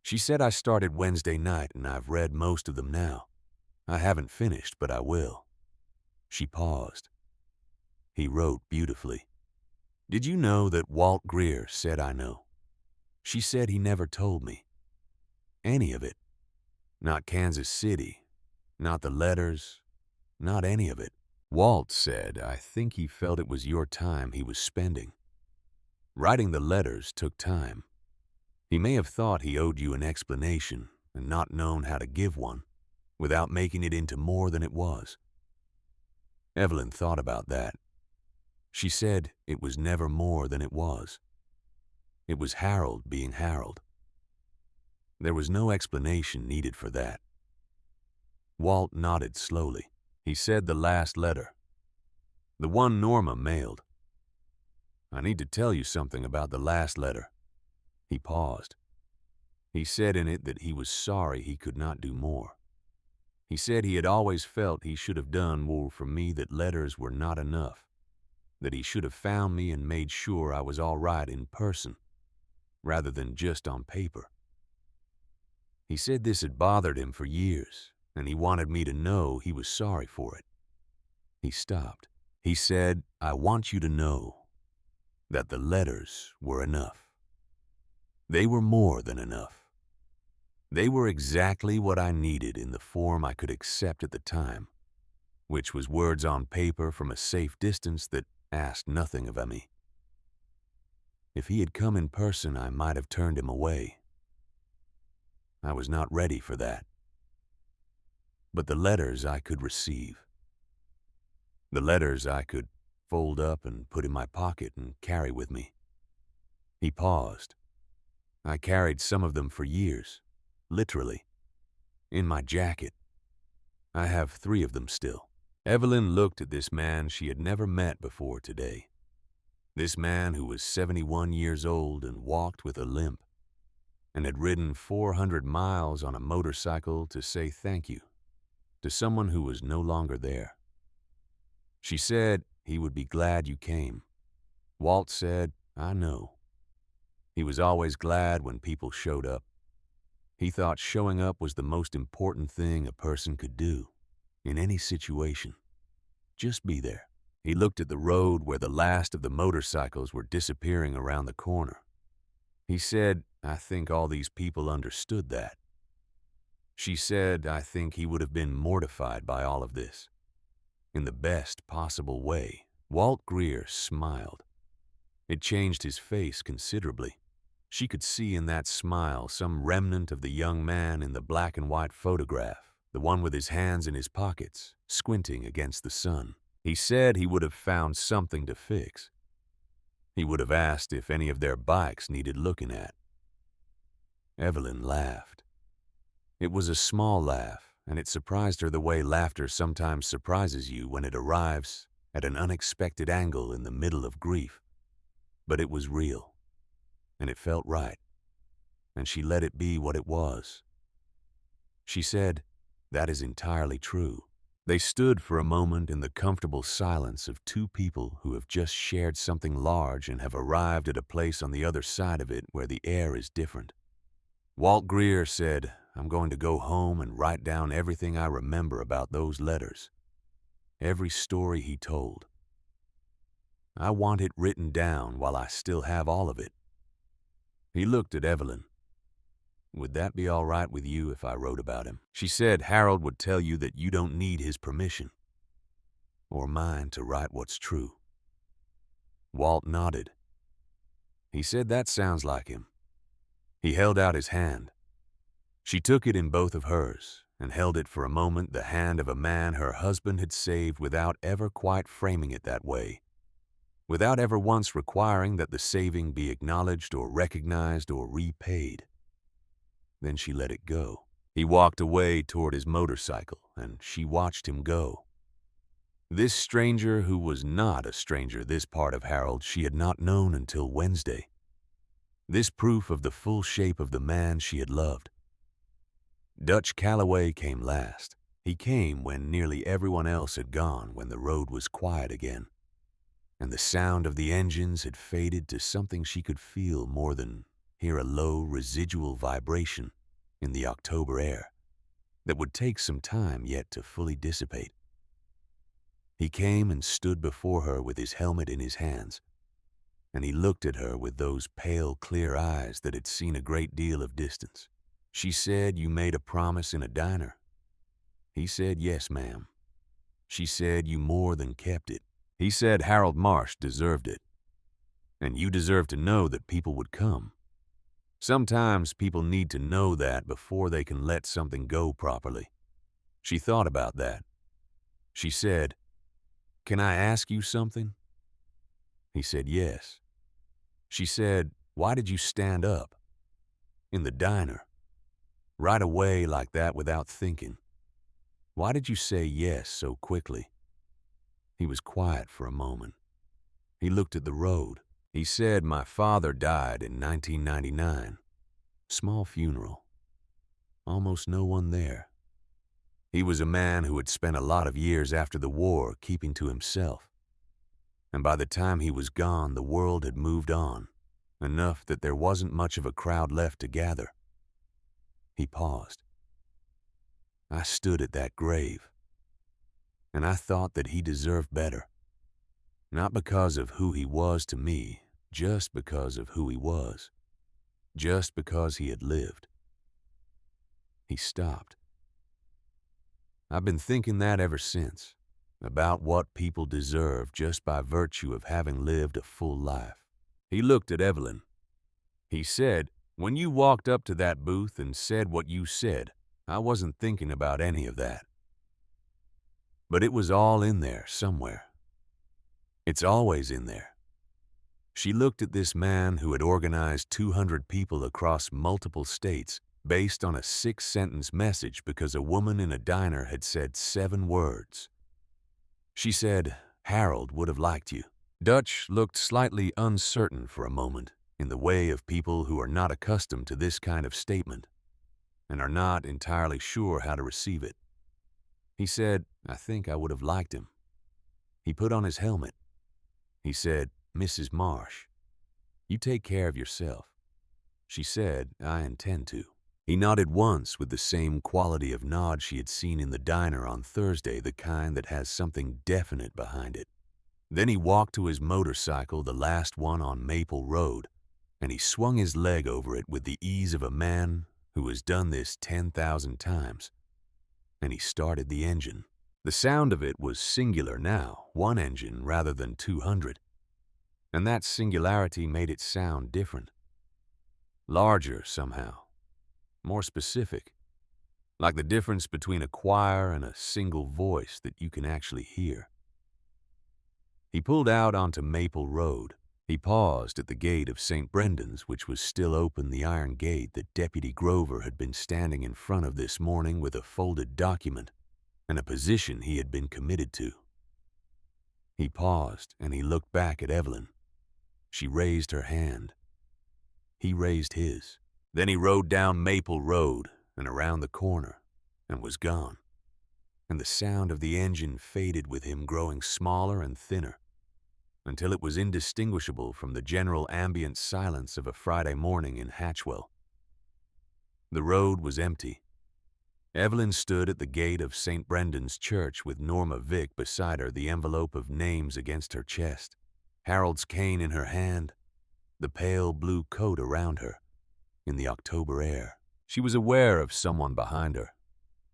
She said, "I started Wednesday night and I've read most of them now. I haven't finished, but I will." She paused. He wrote beautifully. "Did you know that Walt Greer said I know?" She said he never told me. Any of it. Not Kansas City. Not the letters. Not any of it. Walt said, "I think he felt it was your time he was spending. Writing the letters took time. He may have thought he owed you an explanation and not known how to give one without making it into more than it was." Evelyn thought about that. She said it was never more than it was. It was Harold being Harold. There was no explanation needed for that. Walt nodded slowly. He said the last letter. The one Norma mailed. "I need to tell you something about the last letter." He paused. He said in it that he was sorry he could not do more. He said he had always felt he should have done more for me, that letters were not enough, that he should have found me and made sure I was all right in person, rather than just on paper. He said this had bothered him for years, and he wanted me to know he was sorry for it. He stopped. He said, "I want you to know that the letters were enough. They were more than enough. They were exactly what I needed in the form I could accept at the time, which was words on paper from a safe distance that asked nothing of me. If he had come in person, I might have turned him away. I was not ready for that. But the letters I could receive. The letters I could fold up and put in my pocket and carry with me." He paused. "I carried some of them for years, literally, in my jacket. I have 3 of them still." Evelyn looked at this man she had never met before today. This man who was 71 years old and walked with a limp, and had ridden 400 miles on a motorcycle to say thank you to someone who was no longer there. She said, "He would be glad you came." Walt said, "I know." He was always glad when people showed up. He thought showing up was the most important thing a person could do, in any situation. Just be there. He looked at the road where the last of the motorcycles were disappearing around the corner. He said, "I think all these people understood that." She said, "I think he would have been mortified by all of this, in the best possible way." Walt Greer smiled. It changed his face considerably. She could see in that smile some remnant of the young man in the black and white photograph, the one with his hands in his pockets, squinting against the sun. He said he would have found something to fix. He would have asked if any of their bikes needed looking at. Evelyn laughed. It was a small laugh, and it surprised her the way laughter sometimes surprises you when it arrives at an unexpected angle in the middle of grief. But it was real, and it felt right, and she let it be what it was. She said, "That is entirely true." They stood for a moment in the comfortable silence of two people who have just shared something large and have arrived at a place on the other side of it where the air is different. Walt Greer said, "I'm going to go home and write down everything I remember about those letters. Every story he told. I want it written down while I still have all of it." He looked at Evelyn. "Would that be all right with you if I wrote about him?" She said, "Harold would tell you that you don't need his permission or mine to write what's true." Walt nodded. He said, "That sounds like him." He held out his hand. She took it in both of hers and held it for a moment, the hand of a man her husband had saved without ever quite framing it that way, without ever once requiring that the saving be acknowledged or recognized or repaid. Then she let it go. He walked away toward his motorcycle, and she watched him go. This stranger, who was not a stranger, this part of Harold she had not known until Wednesday. This proof of the full shape of the man she had loved. Dutch Calloway came last. He came when nearly everyone else had gone, when the road was quiet again, and the sound of the engines had faded to something she could feel more than hear, a low residual vibration in the October air that would take some time yet to fully dissipate. He came and stood before her with his helmet in his hands, and he looked at her with those pale, clear eyes that had seen a great deal of distance. She said, "You made a promise in a diner." He said, "Yes, ma'am." She said, "You more than kept it." He said, "Harold Marsh deserved it. And you deserve to know that people would come. Sometimes people need to know that before they can let something go properly." She thought about that. She said, "Can I ask you something?" He said, "Yes." She said, "Why did you stand up? In the diner? Right away like that without thinking? Why did you say yes so quickly?" He was quiet for a moment. He looked at the road. He said, "My father died in 1999. Small funeral. Almost no one there. He was a man who had spent a lot of years after the war keeping to himself. And by the time he was gone, the world had moved on, enough that there wasn't much of a crowd left to gather." He paused. "I stood at that grave, and I thought that he deserved better. Not because of who he was to me, just because of who he was. Just because he had lived." He stopped. "I've been thinking that ever since, about what people deserve just by virtue of having lived a full life." He looked at Evelyn. He said, "When you walked up to that booth and said what you said, I wasn't thinking about any of that. But it was all in there somewhere. It's always in there." She looked at this man who had organized 200 people across multiple states based on a 6-sentence message because a woman in a diner had said 7 words. She said, "Harold would have liked you." Dutch looked slightly uncertain for a moment, in the way of people who are not accustomed to this kind of statement and are not entirely sure how to receive it. He said, "I think I would have liked him." He put on his helmet. He said, "Mrs. Marsh, you take care of yourself." She said, "I intend to." He nodded once with the same quality of nod she had seen in the diner on Thursday, the kind that has something definite behind it. Then he walked to his motorcycle, the last one on Maple Road, and he swung his leg over it with the ease of a man who has done this 10,000 times. And he started the engine. The sound of it was singular now, one engine rather than 200. And that singularity made it sound different. Larger somehow. More specific. Like the difference between a choir and a single voice that you can actually hear. He pulled out onto Maple Road. He paused at the gate of St. Brendan's, which was still open, the iron gate that Deputy Grover had been standing in front of this morning with a folded document and a position he had been committed to. He paused and he looked back at Evelyn. She raised her hand. He raised his. Then he rode down Maple Road and around the corner and was gone. and the sound of the engine faded with him growing smaller and thinner, until it was indistinguishable from the general ambient silence of a Friday morning in Hatchwell. The road was empty. Evelyn stood at the gate of St. Brendan's Church with Norma Vick beside her, the envelope of names against her chest, Harold's cane in her hand, the pale blue coat around her, in the October air. She was aware of someone behind her,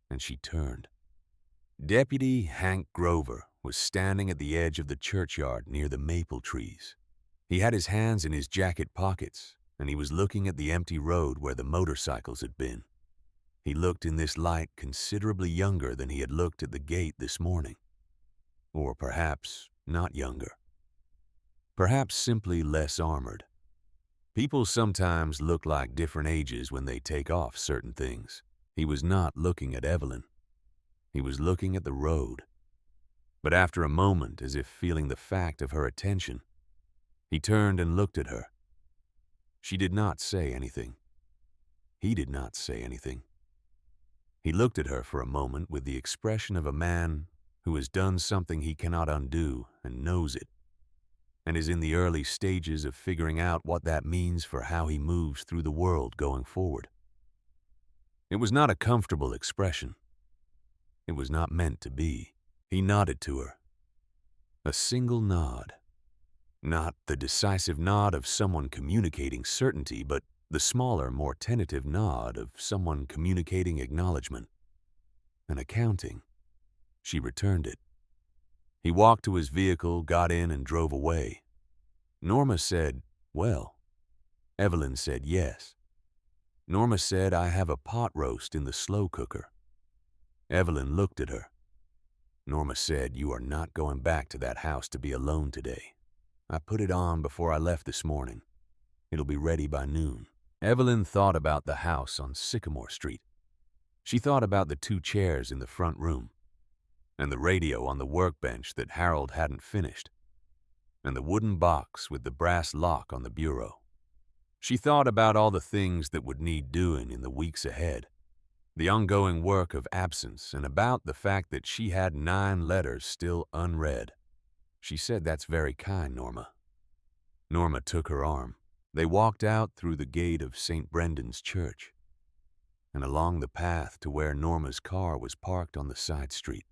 and she turned. Deputy Hank Grover was standing at the edge of the churchyard near the maple trees. He had his hands in his jacket pockets, and he was looking at the empty road where the motorcycles had been. He looked in this light considerably younger than he had looked at the gate this morning. Or perhaps not younger. Perhaps simply less armored. People sometimes look like different ages when they take off certain things. He was not looking at Evelyn. He was looking at the road. But after a moment, as if feeling the fact of her attention, he turned and looked at her. She did not say anything. He did not say anything. He looked at her for a moment with the expression of a man who has done something he cannot undo and knows it, and is in the early stages of figuring out what that means for how he moves through the world going forward. It was not a comfortable expression. It was not meant to be. He nodded to her. A single nod. Not the decisive nod of someone communicating certainty, but the smaller, more tentative nod of someone communicating acknowledgement. An accounting. She returned it. He walked to his vehicle, got in, and drove away. Norma said, "Well." Evelyn said, "Yes." Norma said, "I have a pot roast in the slow cooker." Evelyn looked at her. Norma said, "You are not going back to that house to be alone today. I put it on before I left this morning. It'll be ready by noon." Evelyn thought about the house on Sycamore Street. She thought about the 2 chairs in the front room, and the radio on the workbench that Harold hadn't finished, and the wooden box with the brass lock on the bureau. She thought about all the things that would need doing in the weeks ahead, the ongoing work of absence, and about the fact that she had 9 letters still unread. She said, "That's very kind, Norma." Norma took her arm. They walked out through the gate of St. Brendan's Church and along the path to where Norma's car was parked on the side street.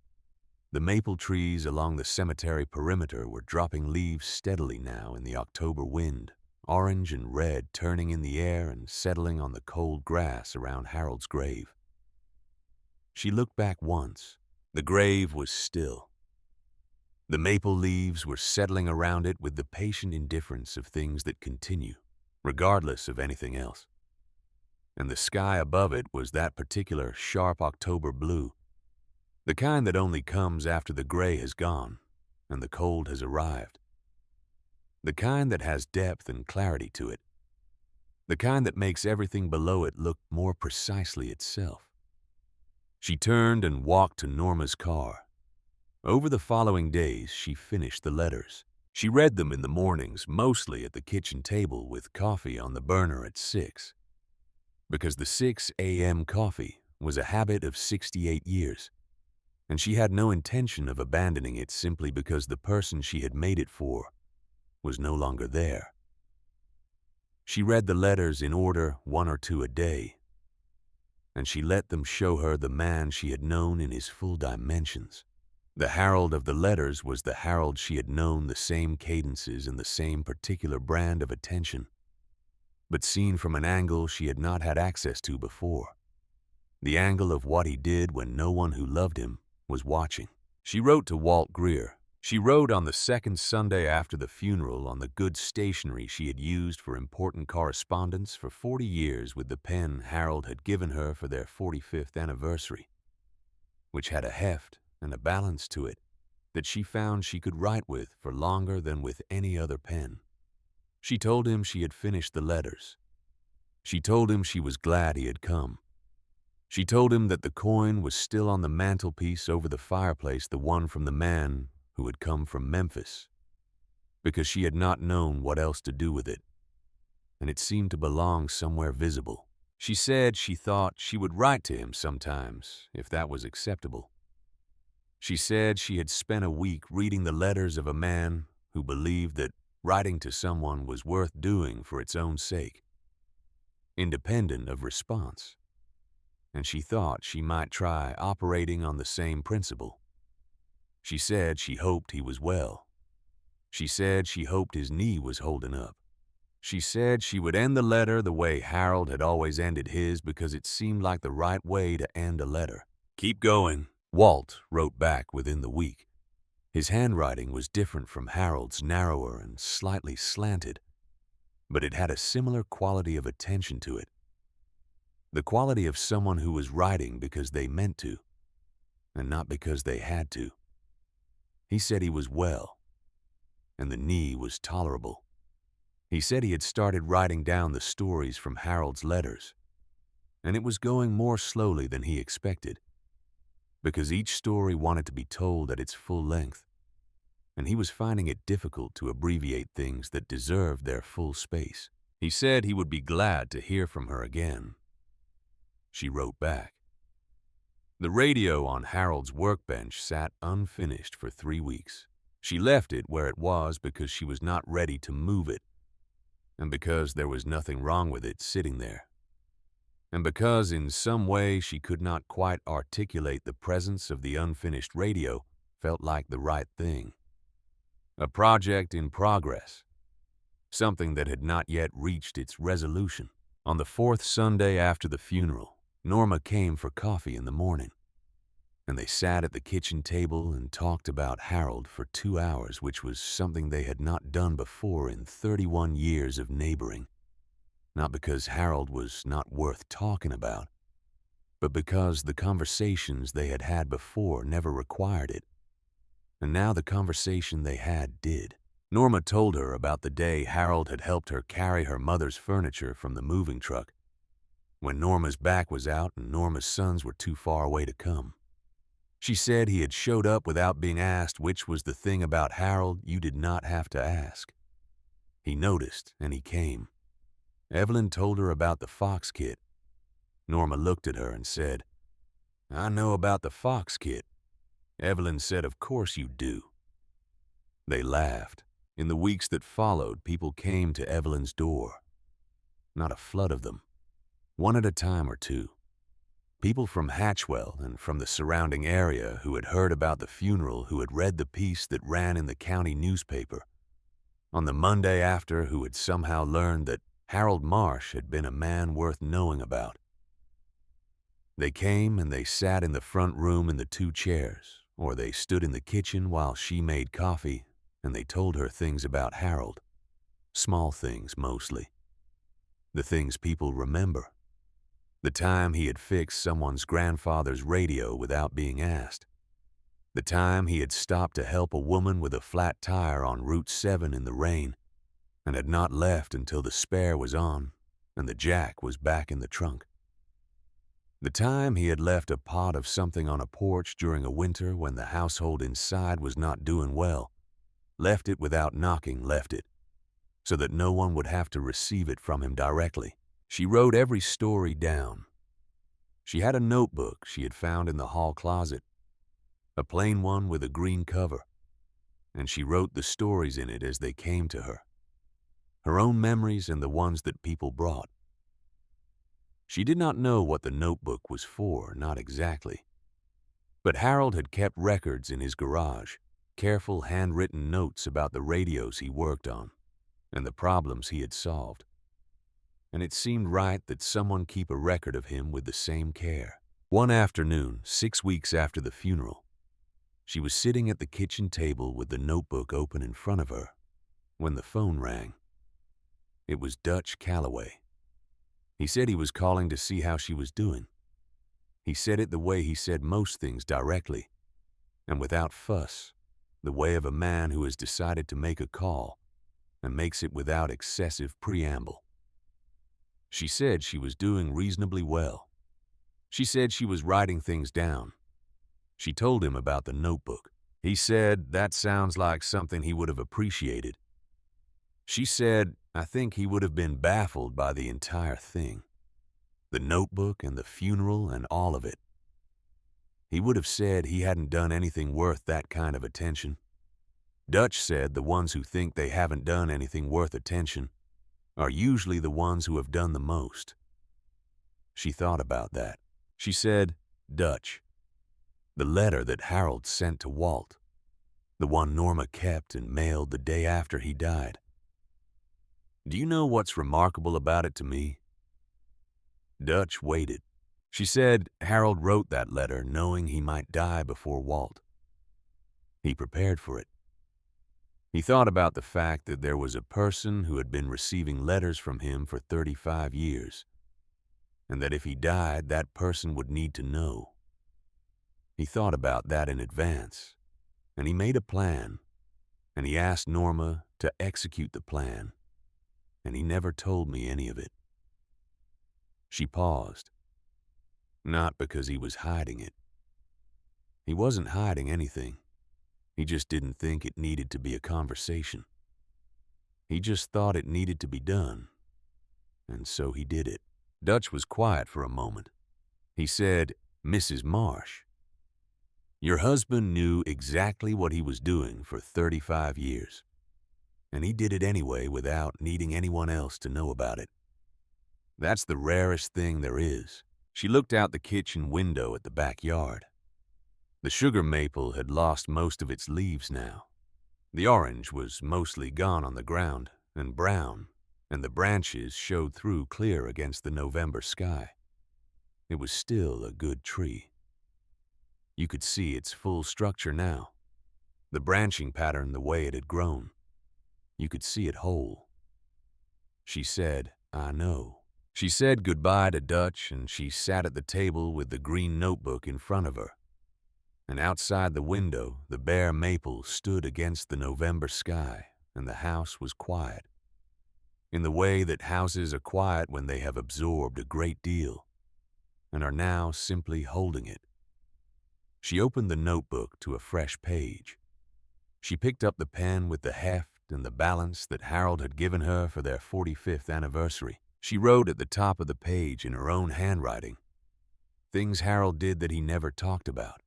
The maple trees along the cemetery perimeter were dropping leaves steadily now in the October wind, orange and red turning in the air and settling on the cold grass around Harold's grave. She looked back once. The grave was still. The maple leaves were settling around it with the patient indifference of things that continue, regardless of anything else. And the sky above it was that particular sharp October blue, the kind that only comes after the gray has gone and the cold has arrived. The kind that has depth and clarity to it. The kind that makes everything below it look more precisely itself. She turned and walked to Norma's car. Over the following days, she finished the letters. She read them in the mornings, mostly at the kitchen table with coffee on the burner at 6. Because the 6 a.m. coffee was a habit of 68 years, and she had no intention of abandoning it simply because the person she had made it for was no longer there. She read the letters in order, 1 or 2 a day, and she let them show her the man she had known in his full dimensions. The Harold of the letters was the Harold she had known, the same cadences and the same particular brand of attention, but seen from an angle she had not had access to before. The angle of what he did when no one who loved him was watching. She wrote to Walt Greer. She wrote on the 2nd Sunday after the funeral on the good stationery she had used for important correspondence for 40 years with the pen Harold had given her for their 45th anniversary, which had a heft and a balance to it that she found she could write with for longer than with any other pen. She told him she had finished the letters. She told him she was glad he had come. She told him that the coin was still on the mantelpiece over the fireplace, the one from the man who had come from Memphis, because she had not known what else to do with it, and it seemed to belong somewhere visible. She said she thought she would write to him sometimes, if that was acceptable. She said she had spent a week reading the letters of a man who believed that writing to someone was worth doing for its own sake, independent of response, and she thought she might try operating on the same principle. She said she hoped he was well. She said she hoped his knee was holding up. She said she would end the letter the way Harold had always ended his because it seemed like the right way to end a letter. "Keep going," Walt wrote back within the week. His handwriting was different from Harold's, narrower and slightly slanted, but it had a similar quality of attention to it. The quality of someone who was writing because they meant to, and not because they had to. He said he was well, and the knee was tolerable. He said he had started writing down the stories from Harold's letters, and it was going more slowly than he expected, because each story wanted to be told at its full length, and he was finding it difficult to abbreviate things that deserved their full space. He said he would be glad to hear from her again. She wrote back. The radio on Harold's workbench sat unfinished for 3 weeks. She left it where it was because she was not ready to move it, and because there was nothing wrong with it sitting there, and because in some way she could not quite articulate the presence of the unfinished radio felt like the right thing. A project in progress, something that had not yet reached its resolution. On the 4th Sunday after the funeral, Norma came for coffee in the morning, and they sat at the kitchen table and talked about Harold for 2 hours, which was something they had not done before in 31 years of neighboring. Not because Harold was not worth talking about, but because the conversations they had had before never required it. And now the conversation they had did. Norma told her about the day Harold had helped her carry her mother's furniture from the moving truck, when Norma's back was out and Norma's sons were too far away to come. She said he had showed up without being asked, which was the thing about Harold you did not have to ask. He noticed, and he came. Evelyn told her about the Fox kit. Norma looked at her and said, "I know about the Fox kit." Evelyn said, "Of course you do." They laughed. In the weeks that followed, people came to Evelyn's door. Not a flood of them. One at a time or two. People from Hatchwell and from the surrounding area who had heard about the funeral, who had read the piece that ran in the county newspaper. On the Monday after, who had somehow learned that Harold Marsh had been a man worth knowing about. They came and they sat in the front room in the 2 chairs, or they stood in the kitchen while she made coffee, and they told her things about Harold. Small things, mostly. The things people remember. The time he had fixed someone's grandfather's radio without being asked. The time he had stopped to help a woman with a flat tire on Route 7 in the rain, and had not left until the spare was on and the jack was back in the trunk. The time he had left a pot of something on a porch during a winter when the household inside was not doing well, left it without knocking, left it, so that no one would have to receive it from him directly. She wrote every story down. She had a notebook she had found in the hall closet, a plain one with a green cover, and she wrote the stories in it as they came to her, her own memories and the ones that people brought. She did not know what the notebook was for, not exactly. But Harold had kept records in his garage, careful handwritten notes about the radios he worked on and the problems he had solved. And it seemed right that someone keep a record of him with the same care. One afternoon, 6 weeks after the funeral, she was sitting at the kitchen table with the notebook open in front of her when the phone rang. It was Dutch Calloway. He said he was calling to see how she was doing. He said it the way he said most things, directly and without fuss, the way of a man who has decided to make a call and makes it without excessive preamble. She said she was doing reasonably well. She said she was writing things down. She told him about the notebook. He said that sounds like something he would have appreciated. She said, I think he would have been baffled by the entire thing. The notebook and the funeral and all of it. he would have said he hadn't done anything worth that kind of attention. Dutch said the ones who think they haven't done anything worth attention are usually the ones who have done the most. She thought about that. She said, "Dutch, the letter that Harold sent to Walt, the one Norma kept and mailed the day after he died. Do you know what's remarkable about it to me?" Dutch waited. She said Harold wrote that letter knowing he might die before Walt. He prepared for it. He thought about the fact that there was a person who had been receiving letters from him for 35 years, and that if he died, that person would need to know. He thought about that in advance, and he made a plan, and he asked Norma to execute the plan, and he never told me any of it. She paused. Not because he was hiding it. He wasn't hiding anything. He just didn't think it needed to be a conversation. He just thought it needed to be done, and so he did it. Dutch was quiet for a moment. He said, "Mrs. Marsh, your husband knew exactly what he was doing for 35 years, and he did it anyway without needing anyone else to know about it. That's the rarest thing there is." She looked out the kitchen window at the backyard. The sugar maple had lost most of its leaves now. The orange was mostly gone on the ground and brown, and the branches showed through clear against the November sky. It was still a good tree. You could see its full structure now, the branching pattern the way it had grown. You could see it whole. She said, "I know." She said goodbye to Dutch, and she sat at the table with the green notebook in front of her. And outside the window, the bare maple stood against the November sky, and the house was quiet. In the way that houses are quiet when they have absorbed a great deal, and are now simply holding it. She opened the notebook to a fresh page. She picked up the pen with the heft and the balance that Harold had given her for their 45th anniversary. She wrote at the top of the page in her own handwriting, things Harold did that he never talked about.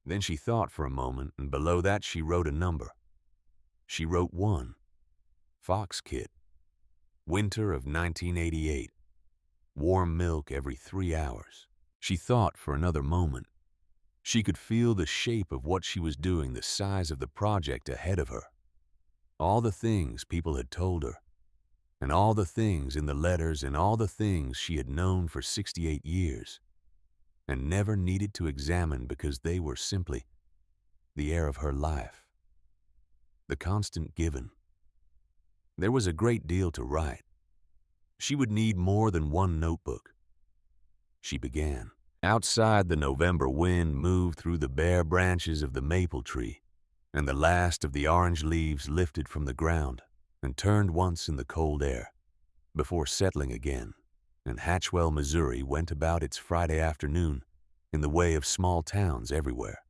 Then she thought for a moment, and below that she wrote a number. She wrote 1. Fox Kit. Winter of 1988. Warm milk every 3 hours. She thought for another moment. She could feel the shape of what she was doing, the size of the project ahead of her. All the things people had told her, and all the things in the letters, and all the things she had known for 68 years, and never needed to examine because they were simply the air of her life, the constant given. There was a great deal to write. She would need more than one notebook. She began. Outside, the November wind moved through the bare branches of the maple tree, and the last of the orange leaves lifted from the ground and turned once in the cold air, before settling again, and Hatchwell, Missouri went about its Friday afternoon in the way of small towns everywhere,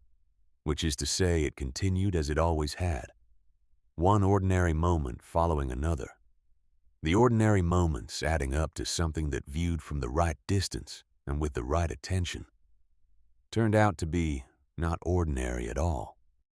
which is to say it continued as it always had, one ordinary moment following another, the ordinary moments adding up to something that, viewed from the right distance and with the right attention, turned out to be not ordinary at all.